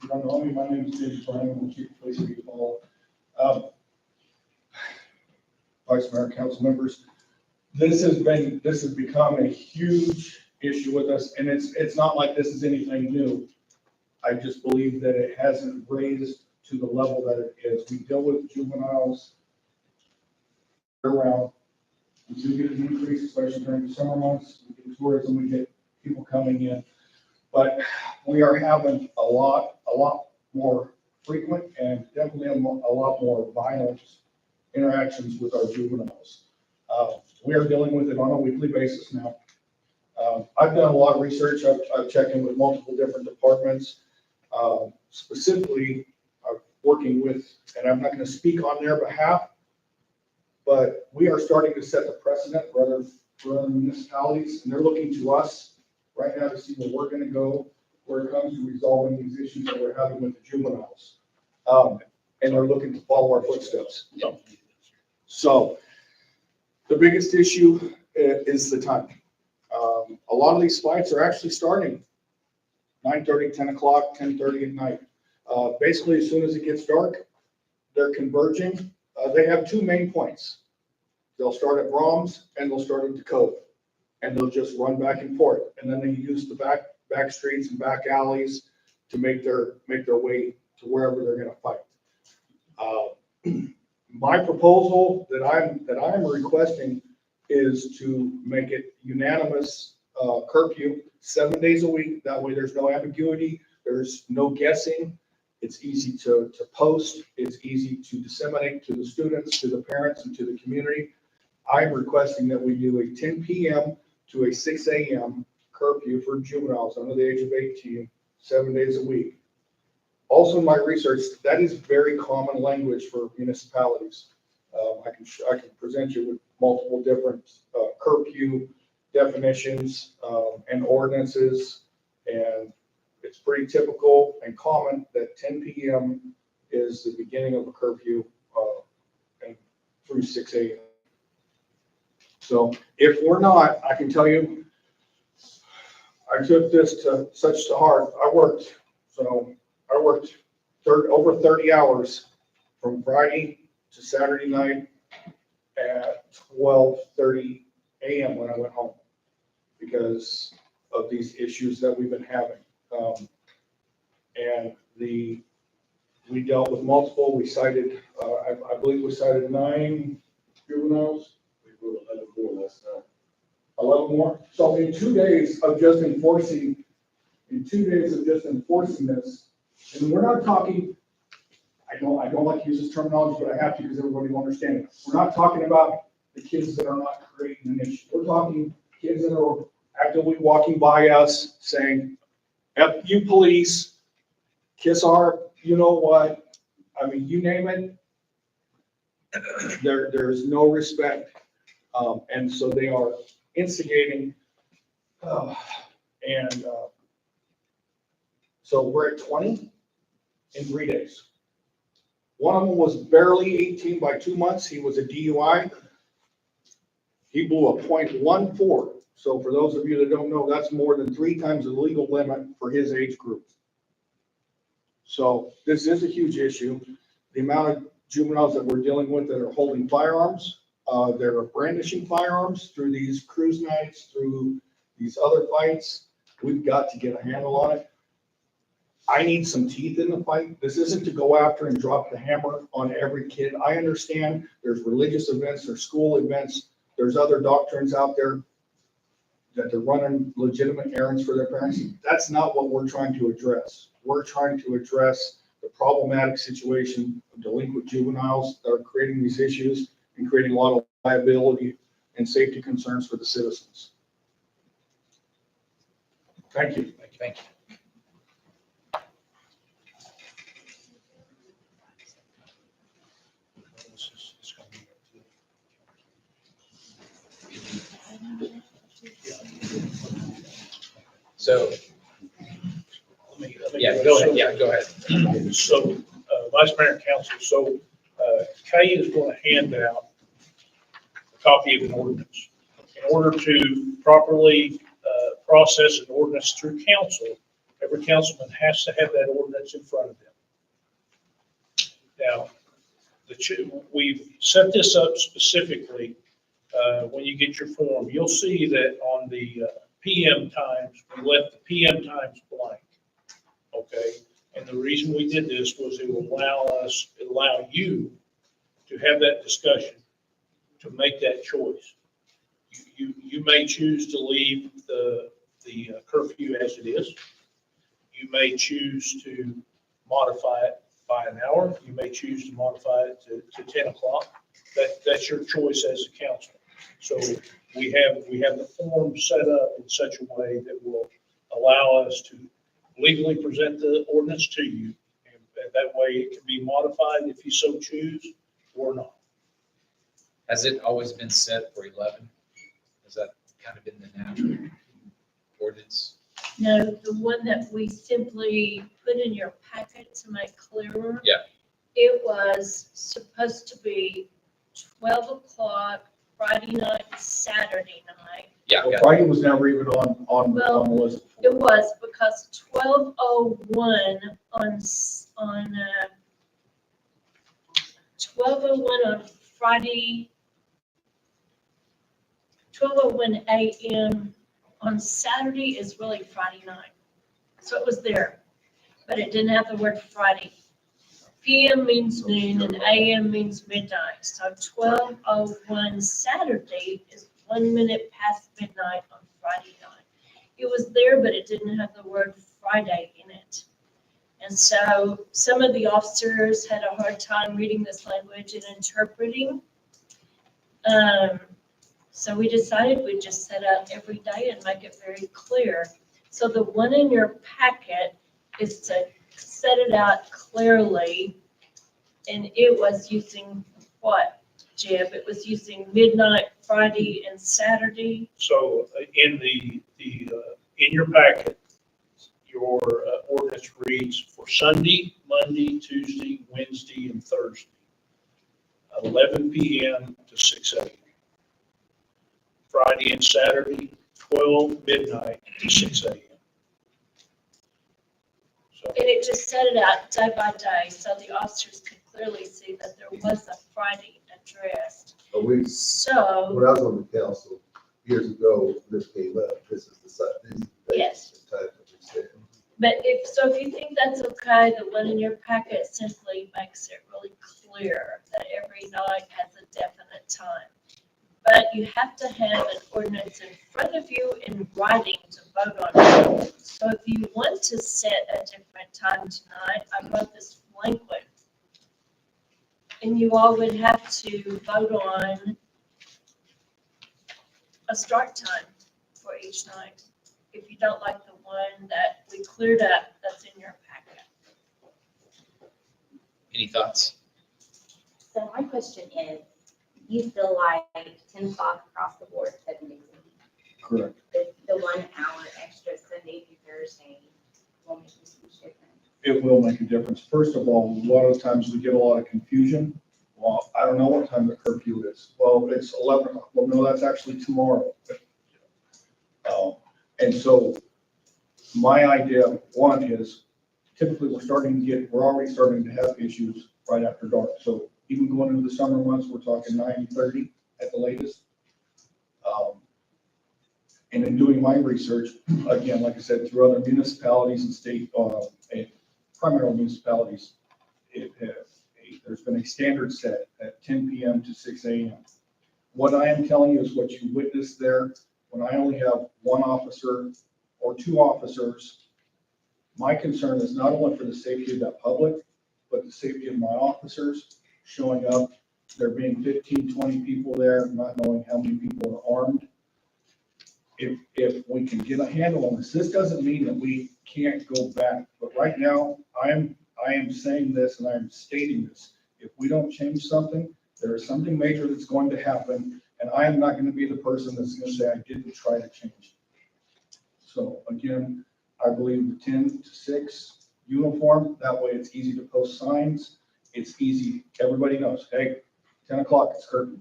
don't know me, my name is James Bryan, I'm the Chief of Police of Uvalde. Vice Mayor, council members, this has become a huge issue with us, and it's not like this is anything new. I just believe that it hasn't raised to the level that it is. We deal with juveniles around. We do get an increase, especially during the summer months. We get tourism, we get people coming in. But we are having a lot more frequent and definitely a lot more violent interactions with our juveniles. We are dealing with it on a weekly basis now. I've done a lot of research. I've checked in with multiple different departments. Specifically, working with, and I'm not going to speak on their behalf, but we are starting to set the precedent for other municipalities, and they're looking to us right now to see where we're going to go where it comes to resolving these issues that we're having with the juveniles. and they're looking to follow our footsteps. So the biggest issue is the time. A lot of these fights are actually starting 9:30, 10 o'clock, 10:30 at night. Basically, as soon as it gets dark, they're converging. They have two main points. They'll start at Brahms and they'll start at Dakota, and they'll just run back and forth. And then they use the back streets and back alleys to make their way to wherever they're gonna fight. My proposal that I'm requesting is to make it unanimous curfew, 7 days a week. That way there's no ambiguity, there's no guessing. It's easy to post, it's easy to disseminate to the students, to the parents, and to the community. I'm requesting that we do a 10 p.m. to a 6 a.m. curfew for juveniles under the age of 18, 7 days a week. Also, in my research, that is very common language for municipalities. I can present you with multiple different curfew definitions and ordinances, and it's pretty typical and common that 10 p.m. is the beginning of a curfew and through 6 a.m. So if we're not, I can tell you, I took this to such to heart. I worked over 30 hours from Friday to Saturday night at 12:30 a.m. when I went home because of these issues that we've been having. And we dealt with multiple, we cited, I believe we cited 9 juveniles. We wrote 11 more last night. 11 more. So in 2 days of just enforcing this, and we're not talking, I don't like to use this terminology, but I have to because everybody will understand it. We're not talking about the kids that are not creating an issue. We're talking kids that are actively walking by us saying, F you police, kiss our, you know what, I mean, you name it. There's no respect. And so they are instigating. So we're at 20 in 3 days. One of them was barely 18 by 2 months. He was a DUI. He blew a .14. So for those of you that don't know, that's more than 3 times the legal limit for his age group. So this is a huge issue. The amount of juveniles that we're dealing with that are holding firearms, they're brandishing firearms through these cruise nights, through these other fights. We've got to get a handle on it. I need some teeth in the fight. This isn't to go after and drop the hammer on every kid. I understand there's religious events, there's school events, there's other doctrines out there that they're running legitimate errands for their parents. That's not what we're trying to address. We're trying to address the problematic situation of delinquent juveniles that are creating these issues and creating a lot of liability and safety concerns for the citizens. Thank you. Thank you. So, yeah, go ahead. Yeah, go ahead. So, Vice Mayor and Council, so Kay is going to hand out a copy of an ordinance. In order to properly process an ordinance through council, every councilman has to have that ordinance in front of them. Now, we've set this up specifically. When you get your form, you'll see that on the PM times, we left the PM times blank. Okay, and the reason we did this was it will allow you to have that discussion, to make that choice. You may choose to leave the curfew as it is. You may choose to modify it by an hour. You may choose to modify it to 10 o'clock. That's your choice as a council. So we have the form set up in such a way that will allow us to legally present the ordinance to you. And that way it can be modified if you so choose or not. Has it always been set for 11? Has that kind of been the natural ordinance? No, the one that we simply put in your packet to make clearer. Yeah. it was supposed to be 12 o'clock Friday night, Saturday night. Yeah, Well, got it. Friday was never even on the list. It was because 12:01 on 12:01 on Friday, 12:01 a.m. on Saturday is really Friday night. So it was there, but it didn't have the word Friday. PM means noon and AM means midnight. So 12:01 Saturday is 1 minute past midnight on Friday night. It was there, but it didn't have the word Friday in it. And so some of the officers had a hard time reading this language and interpreting. So we decided we'd just set out every day and make it very clear. So the one in your packet is to set it out clearly. And it was using what, Jeb? It was using midnight Friday and Saturday. So in in your packet, your ordinance reads for Sunday, Monday, Tuesday, Wednesday, and Thursday, 11 p.m. to 6 a.m. Friday and Saturday, 12 midnight to 6 a.m. So, And it just set it out day by day, so the officers could clearly see that there was a Friday addressed. But we, So, when I was on the council years ago, this came up, this is the site, this is the yes. type of extent. But if you think that's okay, the one in your packet simply makes it really clear that every night has a definite time. But you have to have an ordinance in front of you in writing to vote on it. So if you want to set a different time tonight, I wrote this blank one. And you all would have to vote on a start time for each night. If you don't like the one that we cleared up, that's in your packet. Any thoughts? So my question is, you feel like 10 o'clock across the board, 7 days a week? Correct. The 1 hour extra Sunday through Thursday will make a huge difference. It will make a difference. First of all, a lot of times we get a lot of confusion. Well, I don't know what time the curfew is. Well, it's 11 o'clock. Well, no, that's actually tomorrow. And so my idea, one is typically we're already starting to have issues right after dark. So even going into the summer months, we're talking 9:30 at the latest. And in doing my research, again, like I said, through other municipalities and state, and primarily municipalities, there's been a standard set at 10 p.m. to 6 a.m. What I am telling you is what you witnessed there. When I only have one officer or two officers, my concern is not only for the safety of that public, but the safety of my officers showing up. There being 15, 20 people there, not knowing how many people are armed. If we can get a handle on this doesn't mean that we can't go back. But right now, I am saying this and I'm stating this. If we don't change something, there is something major that's going to happen. And I am not going to be the person that's going to say I didn't try to change. So again, I believe the 10 to 6 uniform, that way it's easy to post signs. It's easy, everybody knows, hey, 10 o'clock, it's curfew.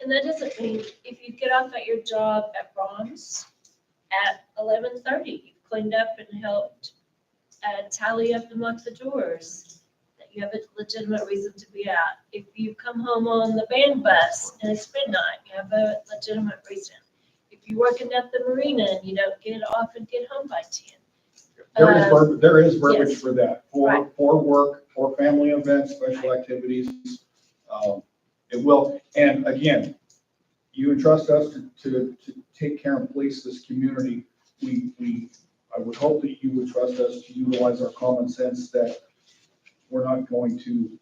And that doesn't mean if you get off at your job at Brahms at 11:30, you've cleaned up and helped tally up and lock the doors, that you have a legitimate reason to be out. If you come home on the band bus and it's midnight, you have a legitimate reason. If you're working at the marina and you don't get off and get home by 10. There is verbiage yes. for that, Right. for work, for family events, special activities. It will, and again, you entrust us to take care and police this community. I would hope that you would trust us to utilize our common sense that we're not going to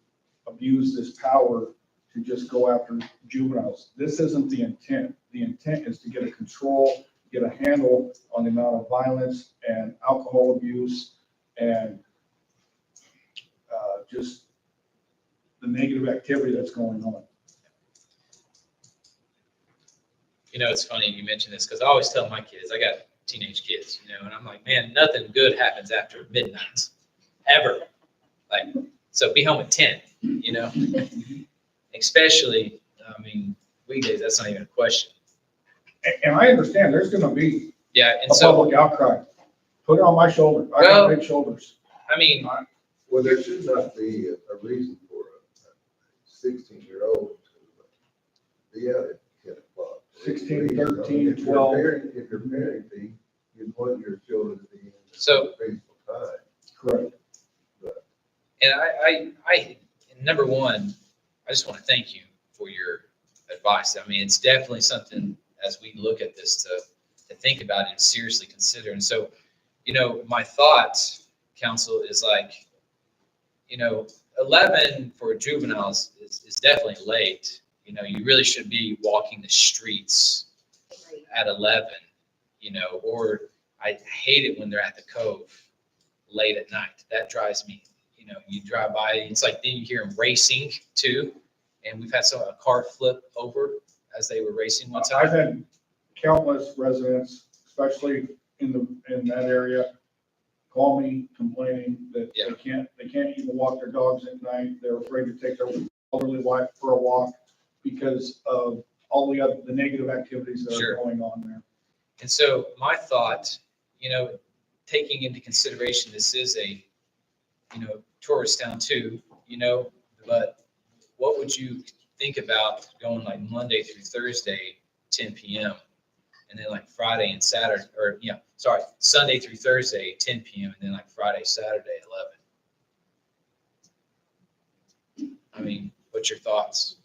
abuse this power to just go after juveniles. This isn't the intent. The intent is to get a control, get a handle on the amount of violence and alcohol abuse and just the negative activity that's going on. You know, it's funny you mention this because I always tell my kids, I got teenage kids, you know, and I'm like, man, nothing good happens after midnight. ever. Like, so be home at 10, you know? Especially, I mean, weekdays, that's not even a question. And I understand, there's gonna be Yeah, and a so, public outcry. Put it on my shoulder. I Well- got big shoulders. I mean, Well, there should not be a reason for a 16-year-old to be out at 10 o'clock. 16, If you're 13, 12. If you're parenting, you'd want your children to be in So- a reasonable time. Correct. and I, number one, I just want to thank you for your advice. I mean, it's definitely something as we look at this to think about and seriously consider. And so, you know, my thought, counsel, is like, you know, 11 for juveniles is definitely late. You know, you really should be walking the streets at 11, you know, or I hate it when they're at the Cove late at night. That drives me, you know, you drive by, it's like then you hear them racing too. And we've had a car flip over as they were racing one I've time. had countless residents, especially in that area, call me complaining that Yeah. they can't even walk their dogs at night. They're afraid to take their elderly wife for a walk because of all the negative activities that Sure. are going on there. And so my thought, you know, taking into consideration, this is a, you know, tourist town too, you know, but what would you think about going like Monday through Thursday, 10 PM? And then like Friday and Saturday, or yeah, sorry, Sunday through Thursday, 10 PM, and then like Friday, Saturday, 11. I mean, what's your thoughts?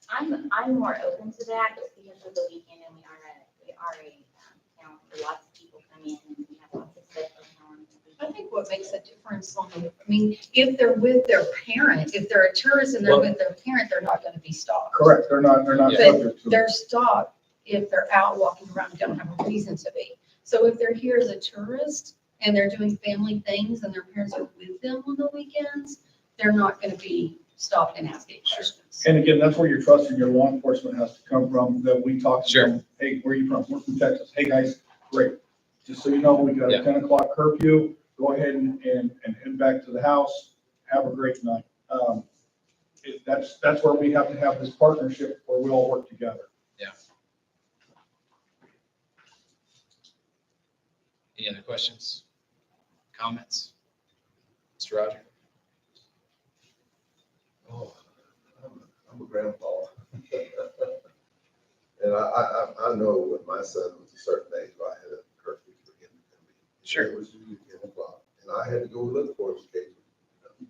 I'm more open to that just because of the weekend and we are a town where lots of people come in and we have lots of stuff going on. I think what makes a difference I mean, if they're with their parent, if they're a tourist and they're with their parent, they're not gonna be stopped. Correct, they're not Yeah. subject to it. They're stopped if they're out walking around and don't have a reason to be. So if they're here as a tourist and they're doing family things and their parents are with them on the weekends, they're not gonna be stopped and asking questions. And again, that's where your trust in your law enforcement has to come from, that we talk to Sure. them. Hey, where are you from? We're from Texas. Hey, guys, great. Just so you know, we got Yeah. a 10 o'clock curfew. Go ahead and head back to the house. Have a great night. That's where we have to have this partnership where we all work together. Any other questions? Comments? Mr. Roger? Oh, I'm a grandpa. And I know when my son was a certain age, I had a curfew for him to come in. Sure. It was usually 10 o'clock, and I had to go look for him occasionally.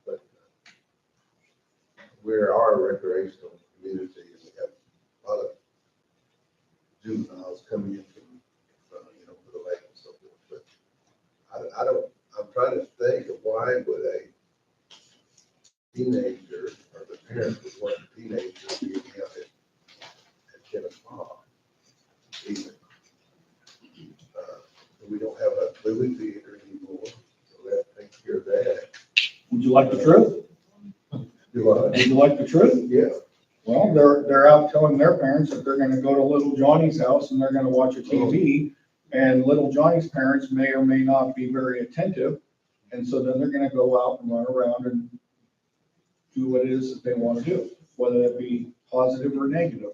But we are a recreational community, and we have a lot of juveniles coming in from, you know, for the lake and so forth. But I'm trying to think of why would a teenager or the parents would want a teenager to be out at 10 o'clock even. We don't have a movie theater anymore, so that takes care of that. Would you like the truth? Do I? Would you like the truth? Yeah. Well, they're out telling their parents that they're gonna go to little Johnny's house and they're gonna watch a TV. And little Johnny's parents may or may not be very attentive. And so then they're gonna go out and run around and do what it is that they want to do, whether it be positive or negative.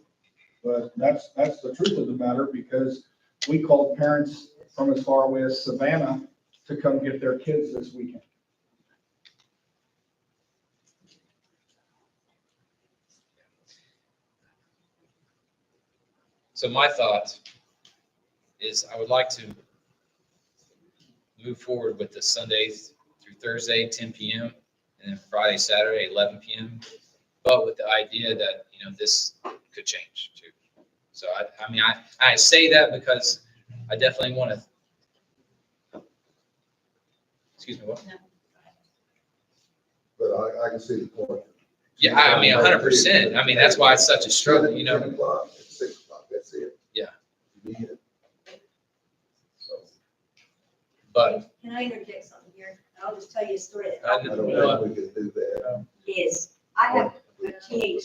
But that's the truth of the matter, because we called parents from as far away as Savannah to come get their kids this weekend. So my thought is I would like to move forward with the Sunday through Thursday, 10 PM, and then Friday, Saturday, 11 PM. But with the idea that, you know, this could change too. So I mean, I say that because I definitely want to, excuse me, what? But I can see the point. Yeah, I mean, 100%. I mean, that's why it's such a struggle, you know? 10 o'clock, it's 6 o'clock, that's it. Yeah. You need it. So, But Can I interject something here? I'll just tell you a story that I I happened to don't me. know if we can do that. Is, I have a teenage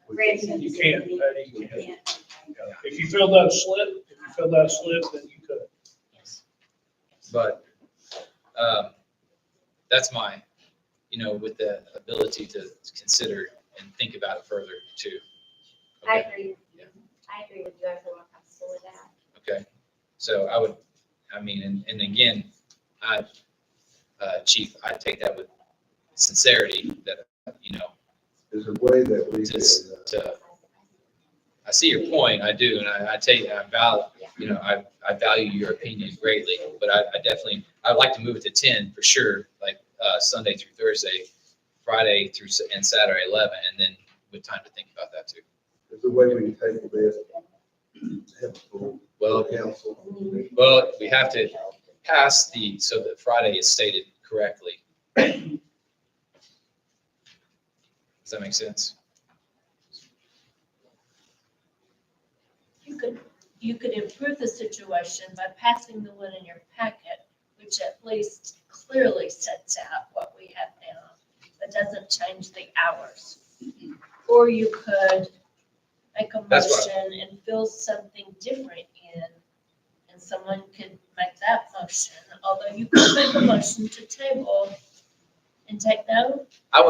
grandson. You can't, Patty, you You can't. can't. If you filled out a slip, then you could. But That's my, with the ability to consider and think about it further too. I Okay, agree. I agree with you. I feel more comfortable with that. okay. So and again, Chief, I take that with sincerity that, There's a way that we can, I see your point, I do, and I tell you, I value your opinion greatly, but I'd like to move it to 10 for sure, like, Sunday through Thursday, Friday through, and Saturday 11, and then with time to think about that too. there's a way we can table this. Have a full Well, council. we have to pass so that Friday is stated correctly. Does that make sense? You could improve the situation by passing the one in your packet, which at least clearly sets out what we have now, but doesn't change the hours. Or you could make a That's what motion and fill something different in, and someone could make that motion, although you could make a motion to table and take no. I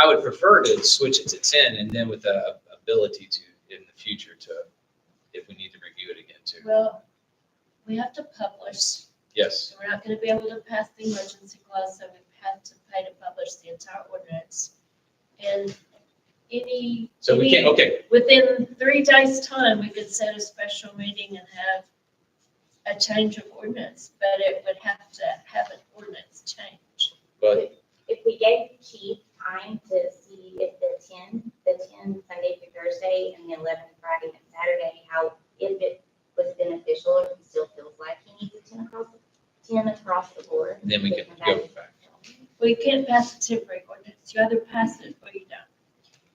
would prefer to switch it to 10 and then with the ability to, in the future, if we need to review it again too. Well, we have to publish. Yes, So we're not gonna be able to pass the emergency clause, so we've had to pay to publish the entire ordinance. And so we can't, okay, within 3 days' time, we could set a special meeting and have a change of ordinance, but it would have to have an ordinance change. but If we gave the chief time to see if the 10 Sunday through Thursday and the 11 Friday and Saturday, if it was beneficial, or if he still feels like he needs a 10 across the board. then we we could can go back- back. Well, you can't pass a temporary ordinance, you either pass it or you don't.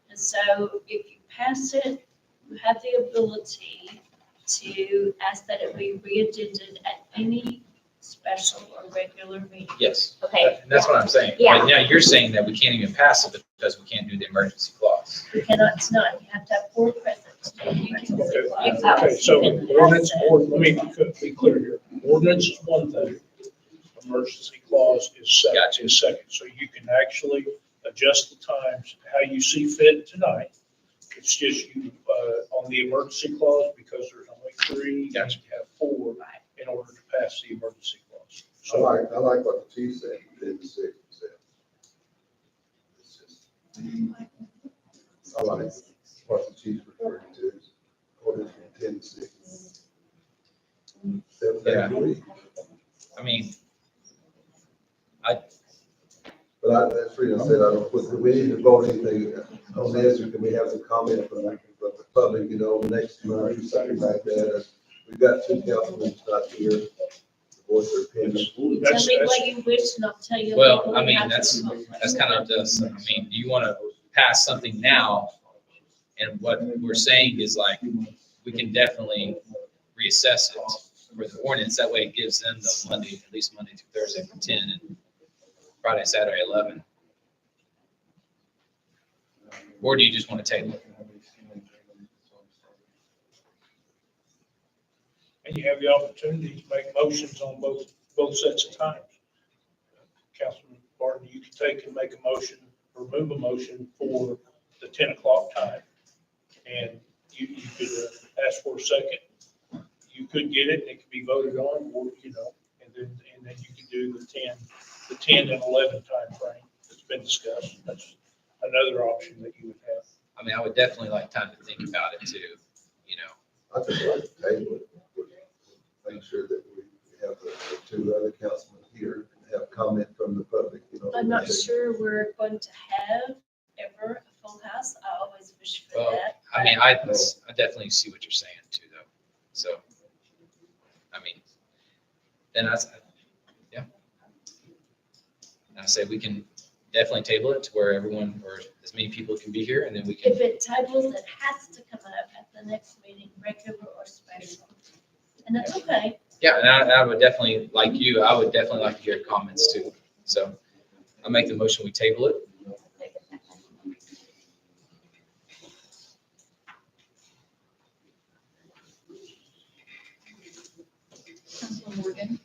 And so if you pass it, you have the ability to ask that it be re-agended at any special or regular meeting. Yes. Okay. And that's what I'm saying. Yeah. Right now, you're saying that we can't even pass it because we can't do the emergency clause. You cannot tonight, you have to have 4 present to do the emergency clause. Okay, so You can pass ordinance, it. let me be clear here. Ordinance is one thing. Emergency clause is second, Gotcha. So you can actually adjust the times how you see fit tonight. It's just you, on the emergency clause, because there's only 3, you have to have 4 in order to pass the emergency clause. I So, like what the chief said, did the 6 said. It's just- I like what the chief's referring to, is orders from 10 to 6. 7 days a week. I mean, But as Frida said, I don't put, we need to vote anything on this, or can we have some comment from the public, next month or something like that? We've got 2 councilmen not here, to voice their opinion. Tell that's, me that's, what you wish and I'll tell you. well, legally I mean, how to that's vote. kind of us. I mean, do you want to pass something now? And what we're saying is like, we can definitely reassess it for the ordinance. That way it gives them the Monday, at least Monday through Thursday from 10 and Friday, Saturday, 11. Or do you just want to table it? and you have the opportunity to make motions on both sets of times. Councilman Barton, you can take and make a motion, or move a motion for the 10 o'clock time. And you could ask for a second. You could get it, and it could be voted on, or, and then you could do the 10 and 11 timeframe that's been discussed. That's another option that you would have. I mean, I would definitely like time to think about it too, I just like to table it, make sure that we have the 2 other councilmen here and have comment from the public, I'm not sure we're going to have ever a full house. I always wish for Well, that. I mean, I definitely see what you're saying too, though. So, I mean, then yeah. And I say we can definitely table it to where everyone, or as many people can be here, and then we can, If it tables, it has to come up at the next meeting, regular or special. And that's okay. yeah, and I would definitely, like you, I would definitely like to hear comments too. So I'll make the motion, we table it. Councilor Morgan?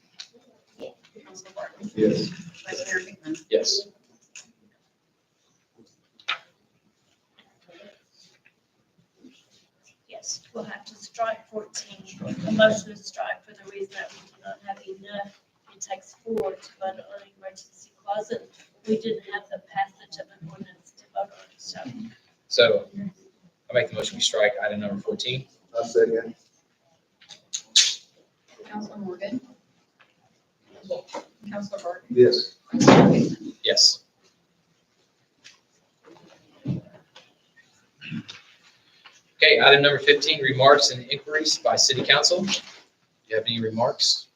Councilor Barton? Yes. Vice Mayor Hickman. Yes. Yes, we'll have to strike 14. A motion to strike for the reason that we do not have enough. It takes 4 to vote on emergency clause, and we didn't have the passage of an ordinance to vote on, so. So I make the motion, we strike item number 14. I second. Counselor Morgan? Counselor Barton? Yes. Vice Mayor Hickman? Yes. Okay, item number 15, remarks and inquiries by city council. Do you have any remarks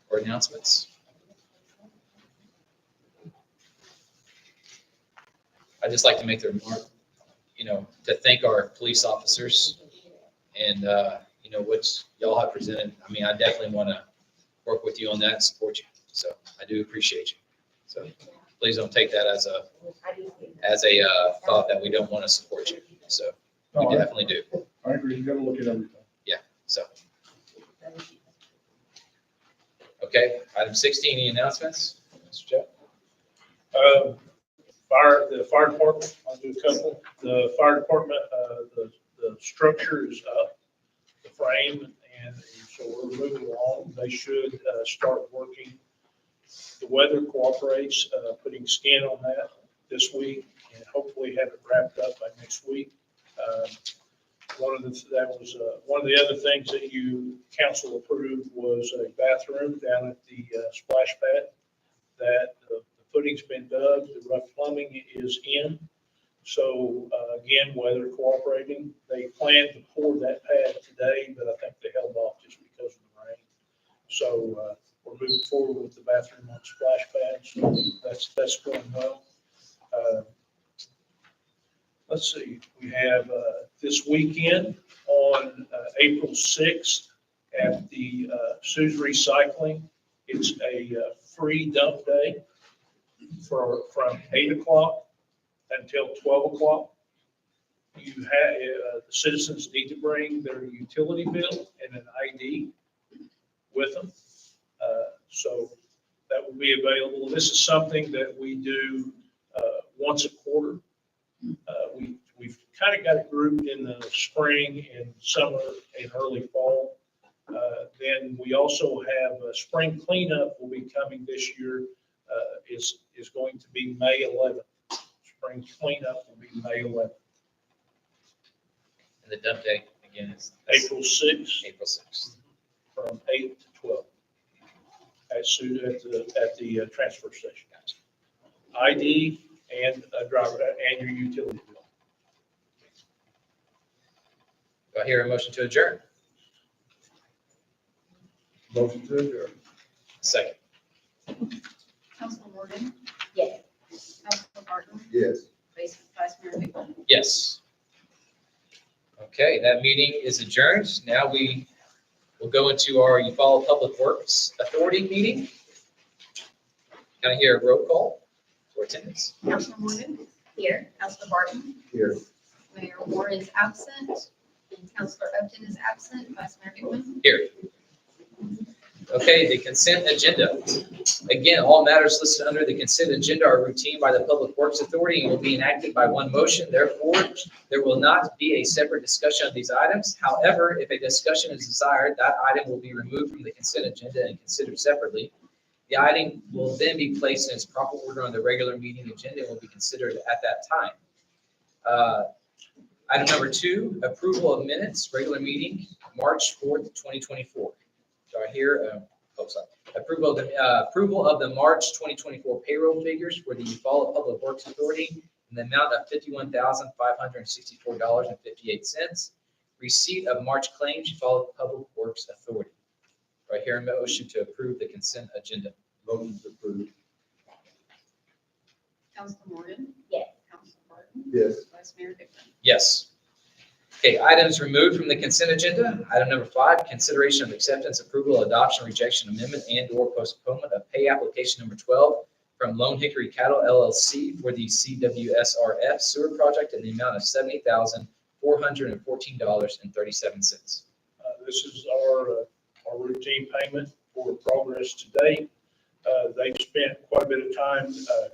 or announcements? I'd just like to make the remark, to thank our police officers and, what y'all have presented. I mean, I definitely want to work with you on that and support you. So I do appreciate you. So please don't take that as a thought that we don't want to support you. So No, we I definitely do. I agree, you gotta look at everything. So. Okay, item 16, any announcements? Mr. Jeff? The fire department, I'll do a couple. The fire department, the structure is up, the frame, and so we're moving along. They should start working. The weather cooperates, putting skin on that this week, and hopefully have it wrapped up by next week. One of the other things that you council approved was a bathroom down at the splash pad. That the footing's been dug, the rough plumbing is in. So again, weather cooperating. They planned to pour that pad today, but I think they held off just because of the rain. So we're moving forward with the bathroom on splash pad. So that's going well. Let's see, we have this weekend on April 6th at the Sue's Recycling. It's a free dump day from 8 o'clock until 12 o'clock. You have, the citizens need to bring their utility bill and an ID with them. So that will be available. This is something that we do once a quarter. We've kind of got it grouped in the spring and summer and early fall. Then we also have a spring cleanup will be coming this year. Is going to be May 11th. Spring cleanup will be May 11th. And the dump day again is April 6th April 6th. from 8 to 12 at the transfer station. Gotcha. ID and a driver and your utility bill. Do I hear a motion to adjourn? Motion to adjourn. Second. Counselor Morgan? Yes. Counselor Barton? Yes. Vice Mayor Hickman? Yes. Okay, that meeting is adjourned. Now we will go into our Eufaula Public Works Authority meeting. Can I hear a roll call for attendance? Counselor Morgan? Here. Counselor Barton? Here. Mayor Moore is absent, and Counselor Upton is absent. Vice Mayor Hickman? Here. Okay, the consent agenda. Again, all matters listed under the consent agenda are routine by the Public Works Authority and will be enacted by one motion. Therefore, there will not be a separate discussion of these items. However, if a discussion is desired, that item will be removed from the consent agenda and considered separately. The item will then be placed in its proper order on the regular meeting agenda and will be considered at that time. Item number 2, approval of minutes, regular meeting, March 4th, 2024. Do I hear, approval of the March 2024 payroll figures for the Eufaula Public Works Authority in the amount of $51,564.58. Receipt of March claims, Eufaula Public Works Authority. Do I hear a motion to approve the consent agenda? Motion to approve. Counselor Morgan? Yes. Counselor Barton? Yes. Vice Mayor Hickman? Yes. Okay, items removed from the consent agenda. Item number 5, consideration of acceptance, approval, adoption, rejection, amendment, and/or postponement of pay application number 12 from Lone Hickory Cattle LLC for the CWSRF sewer project in the amount of $70,414.37. This is our routine payment for progress today. They've spent quite a bit of time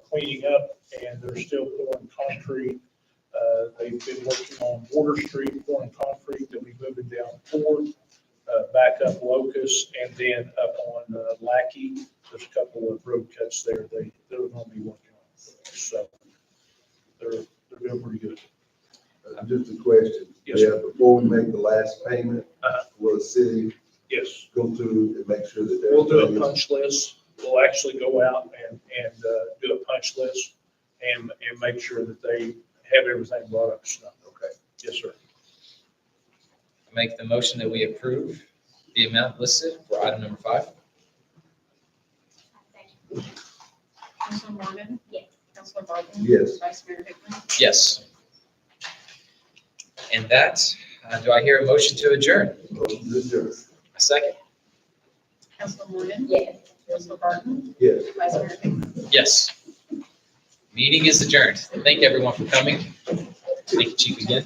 cleaning up, and they're still pouring concrete. They've been working on Border Street, pouring concrete. They'll be moving down Ford, back up Locust, and then up on Lackey. There's a couple of road cuts there they're going to be working on. So they're doing pretty good. Just a question. Yes, sir. Yeah, before we make the last payment, Uh-huh. will the city Yes. go through and make sure that We'll do a everything is- punch list. We'll actually go out and do a punch list and make sure that they have everything brought up to snuff. Okay. Yes, sir. I make the motion that we approve the amount listed for item number 5. Councilor Morgan? Yes. Councilor Barton? Yes. Vice Mayor Hickman? Yes. And that, do I hear a motion to adjourn? Motion to adjourn. A second? Councilor Morgan? Yes. Councilor Barton? Yes. Vice Mayor Hickman? Yes. Meeting is adjourned. Thank everyone for coming. Thank you, Chief, again.